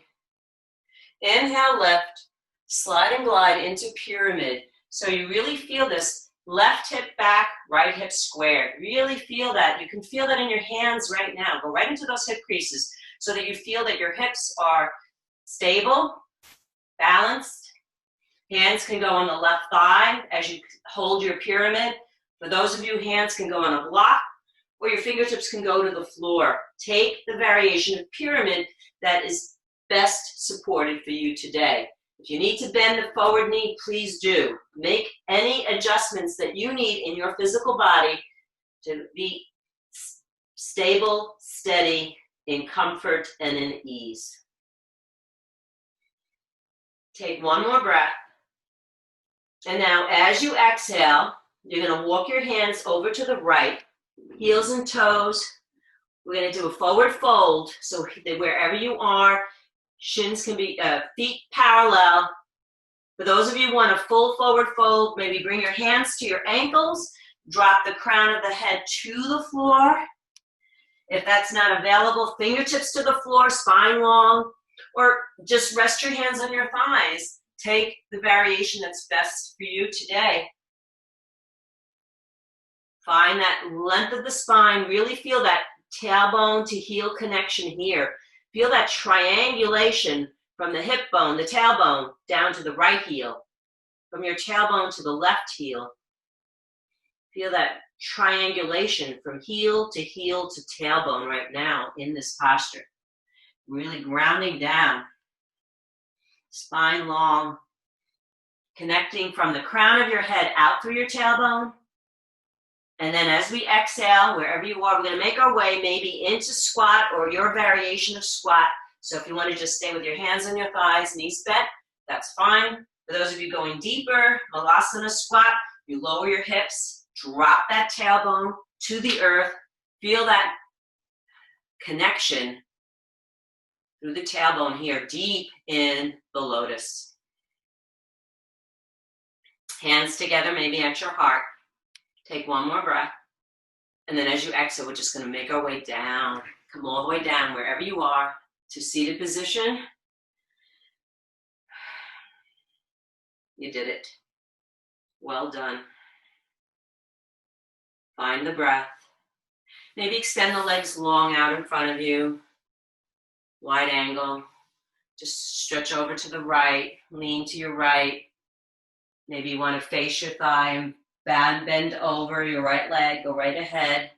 Inhale, left. Slide and glide into pyramid. So you really feel this left hip back, right hip squared. Really feel that. You can feel that in your hands right now. Go right into those hip creases so that you feel that your hips are stable, balanced. Hands can go on the left thigh as you hold your pyramid. For those of you, hands can go on a block, or your fingertips can go to the floor. Take the variation of pyramid that is best supported for you today. If you need to bend the forward knee, please do. Make any adjustments that you need in your physical body to be stable, steady, in comfort, and in ease. Take one more breath. And now as you exhale, you're going to walk your hands over to the right, heels and toes. We're going to do a forward fold. So wherever you are, shins can be, feet parallel. For those of you who want a full forward fold, maybe bring your hands to your ankles, drop the crown of the head to the floor. If that's not available, fingertips to the floor, spine long, or just rest your hands on your thighs. Take the variation that's best for you today. Find that length of the spine. Really feel that tailbone to heel connection here. Feel that triangulation from the hip bone, the tailbone, down to the right heel. From your tailbone to the left heel. Feel that triangulation from heel to tailbone right now in this posture. Really grounding down. Spine long. Connecting from the crown of your head out through your tailbone. And then as we exhale, wherever you are, we're going to make our way maybe into squat or your variation of squat. So if you want to just stay with your hands on your thighs, knees bent, that's fine. For those of you going deeper, Malasana squat, you lower your hips, drop that tailbone to the earth. Feel that connection through the tailbone here, deep in the lotus. Hands together, maybe at your heart. Take one more breath. And then as you exhale, we're just going to make our way down. Come all the way down wherever you are to seated position. You did it. Well done. Find the breath. Maybe extend the legs long out in front of you. Wide angle. Just stretch over to the right. Lean to your right. Maybe you want to face your thigh and bend over your right leg. Go right ahead.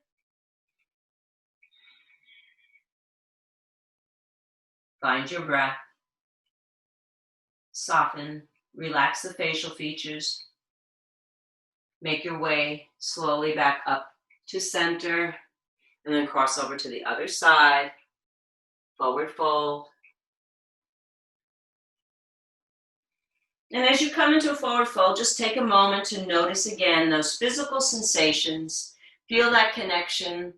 Find your breath. Soften. Relax the facial features. Make your way slowly back up to center. And then cross over to the other side. Forward fold. And as you come into a forward fold, just take a moment to notice again those physical sensations. Feel that connection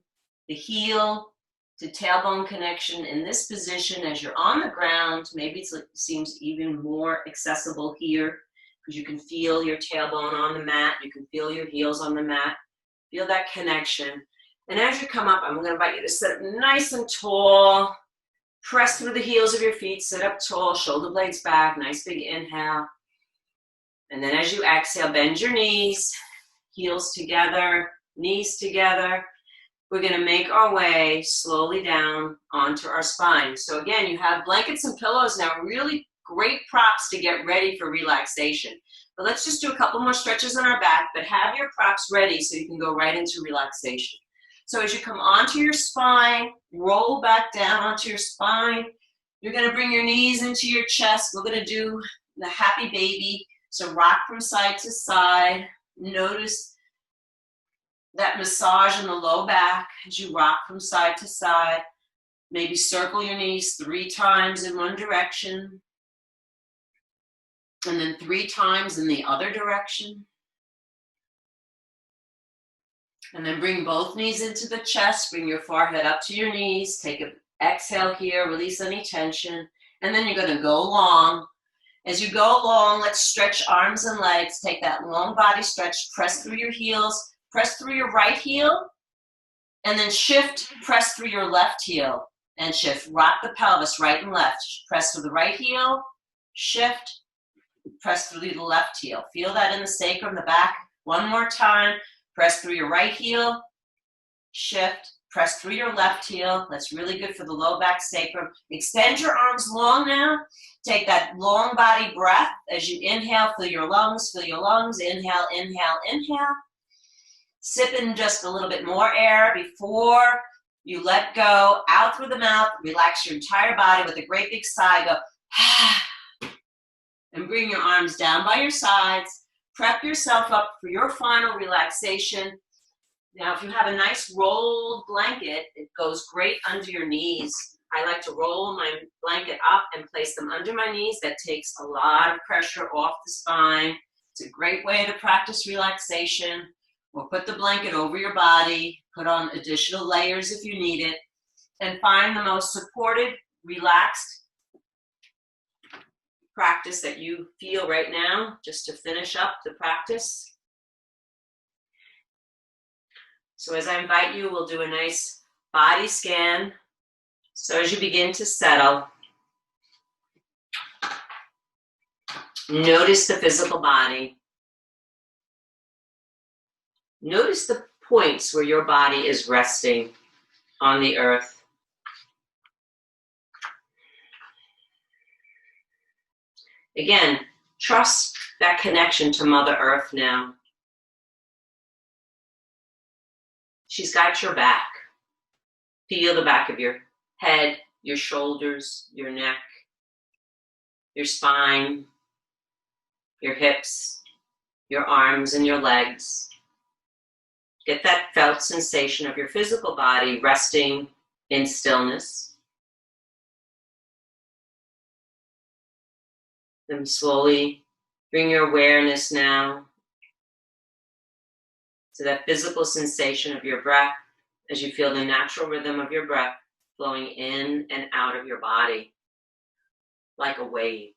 the heel to tailbone connection in this position as you're on the ground. Maybe it seems even more accessible here because you can feel your tailbone on the mat. You can feel your heels on the mat. Feel that connection. And as you come up, I'm going to invite you to sit up nice and tall. Press through the heels of your feet. Sit up tall, shoulder blades back. Nice big inhale. And then as you exhale, bend your knees. Heels together, knees together. We're going to make our way slowly down onto our spine. So again, you have blankets and pillows now. Really great props to get ready for relaxation. But let's just do a couple more stretches on our back, but have your props ready so you can go right into relaxation. So as you come onto your spine, roll back down onto your spine. You're going to bring your knees into your chest. We're going to do the happy baby. So rock from side to side. Notice that massage in the low back as you rock from side to side. Maybe circle your knees 3 times in one direction. And then 3 times in the other direction. And then bring both knees into the chest. Bring your forehead up to your knees. Take an exhale here. Release any tension. And then you're going to go long. As you go along, let's stretch arms and legs. Take that long body stretch. Press through your heels. Press through your right heel. And then shift. Press through your left heel. And shift. Rock the pelvis right and left. Press through the right heel. Shift. Press through the left heel. Feel that in the sacrum, the back. One more time. Press through your right heel. Shift. Press through your left heel. That's really good for the low back sacrum. Extend your arms long now. Take that long body breath. As you inhale, fill your lungs, fill your lungs. Inhale, inhale, inhale. Sip in just a little bit more air before you let go. Out through the mouth. Relax your entire body with a great big sigh. Go, and bring your arms down by your sides. Prep yourself up for your final relaxation. Now, if you have a nice rolled blanket, it goes great under your knees. I like to roll my blanket up and place them under my knees. That takes a lot of pressure off the spine. It's a great way to practice relaxation. Or put the blanket over your body. Put on additional layers if you need it. And find the most supported, relaxed practice that you feel right now, just to finish up the practice. So as I invite you, we'll do a nice body scan. So as you begin to settle, notice the physical body. Notice the points where your body is resting on the earth. Again, trust that connection to Mother Earth now. She's got your back. Feel the back of your head, your shoulders, your neck, your spine, your hips, your arms and your legs. Get that felt sensation of your physical body resting in stillness. Then slowly bring your awareness now to that physical sensation of your breath as you feel the natural rhythm of your breath flowing in and out of your body like a wave.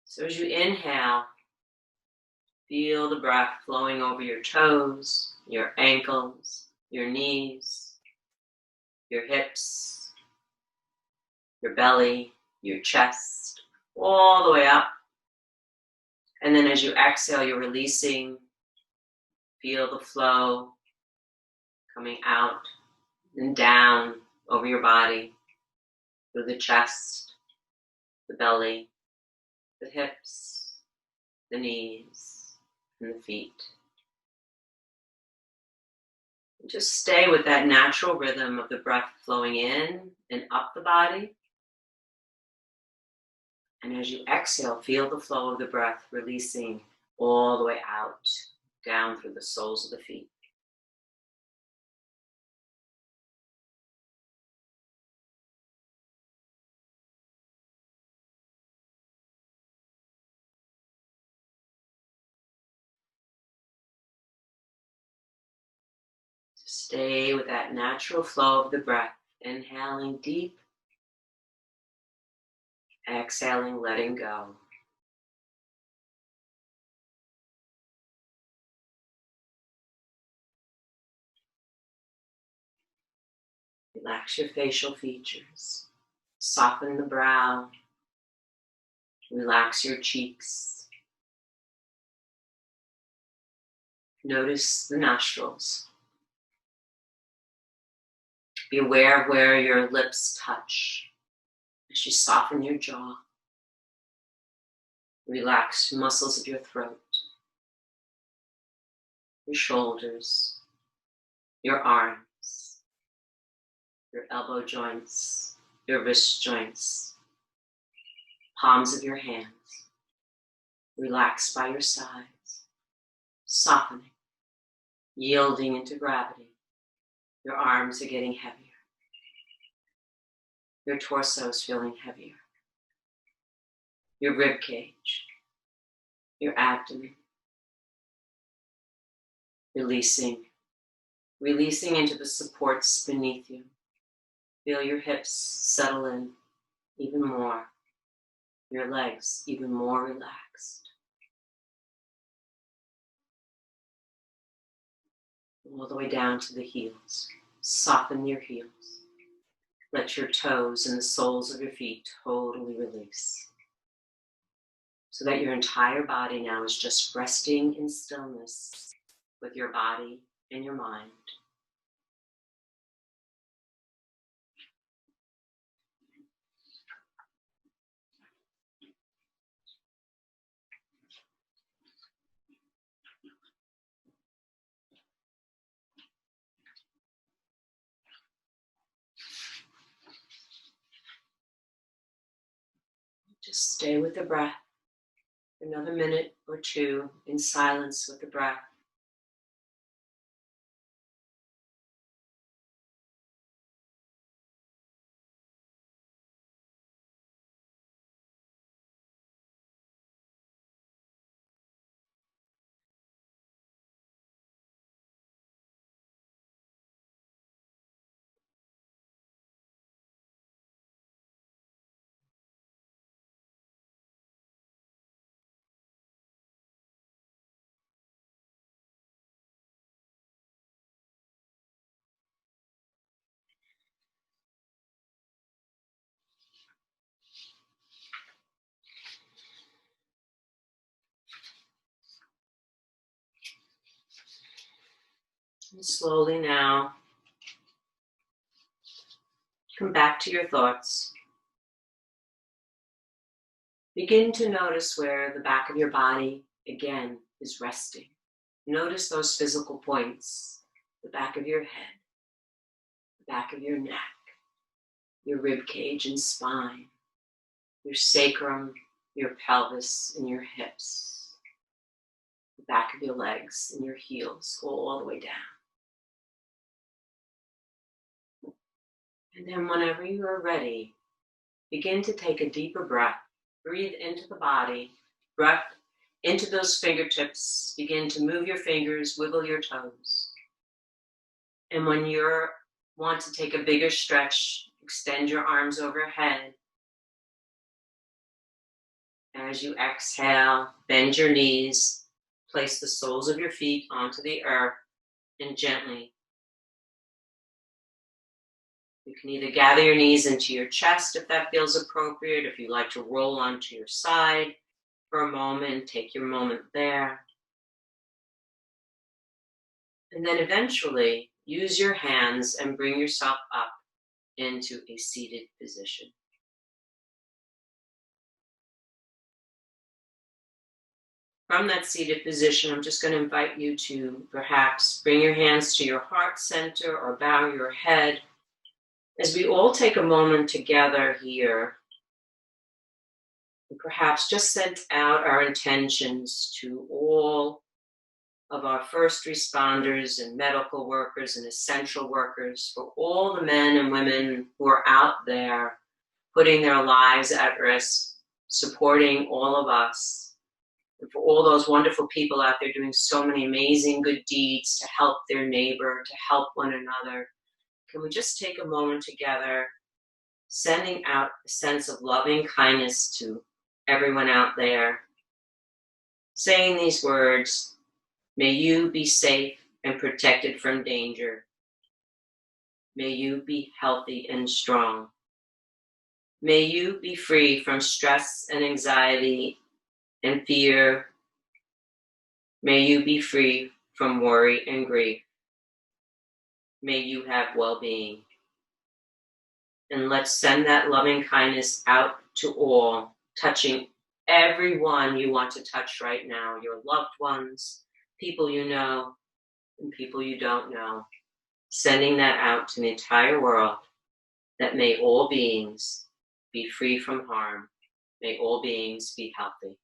So as you inhale, feel the breath flowing over your toes, your ankles, your knees, your hips, your belly, your chest, all the way up. And then as you exhale, you're releasing. Feel the flow coming out and down over your body, through the chest, the belly, the hips, the knees, and the feet. And just stay with that natural rhythm of the breath flowing in and up the body. And as you exhale, feel the flow of the breath releasing all the way out, down through the soles of the feet. Stay with that natural flow of the breath, inhaling deep, exhaling, letting go. Relax your facial features. Soften the brow. Relax your cheeks. Notice the nostrils. Be aware of where your lips touch as you soften your jaw. Relax the muscles of your throat, your shoulders, your arms, your elbow joints, your wrist joints, palms of your hands. Relax by your sides, softening, yielding into gravity. Your arms are getting heavier. Your torso is feeling heavier. Your rib cage, your abdomen. Releasing into the supports beneath you. Feel your hips settle in even more. Your legs even more relaxed. All the way down to the heels. Soften your heels. Let your toes and the soles of your feet totally release. So that your entire body now is just resting in stillness with your body and your mind. Just stay with the breath for another minute or two in silence with the breath. And slowly now, come back to your thoughts. Begin to notice where the back of your body, again, is resting. Notice those physical points, the back of your head, the back of your neck, your rib cage and spine, your sacrum, your pelvis, and your hips, the back of your legs and your heels, go all the way down. And then whenever you are ready, begin to take a deeper breath. Breathe into the body, breath into those fingertips. Begin to move your fingers, wiggle your toes. And when you want to take a bigger stretch, extend your arms overhead. As you exhale, bend your knees, place the soles of your feet onto the earth, and gently. You can either gather your knees into your chest if that feels appropriate, if you like to roll onto your side for a moment, take your moment there. And then eventually use your hands and bring yourself up into a seated position. From that seated position, I'm just going to invite you to perhaps bring your hands to your heart center or bow your head as we all take a moment together here, and perhaps just send out our intentions to all of our first responders and medical workers and essential workers, for all the men and women who are out there putting their lives at risk, supporting all of us. and for all those wonderful people out there doing so many amazing good deeds to help their neighbor, to help one another. Can we just take a moment together, sending out a sense of loving kindness to everyone out there, saying these words: may you be safe and protected from danger. May you be healthy and strong. May you be free from stress and anxiety and fear. May you be free from worry and grief. May you have well-being. And let's send that loving kindness out to all, touching everyone you want to touch right now, your loved ones, people you know, and people you don't know. Sending that out to the entire world, that may all beings be free from harm. May all beings be healthy.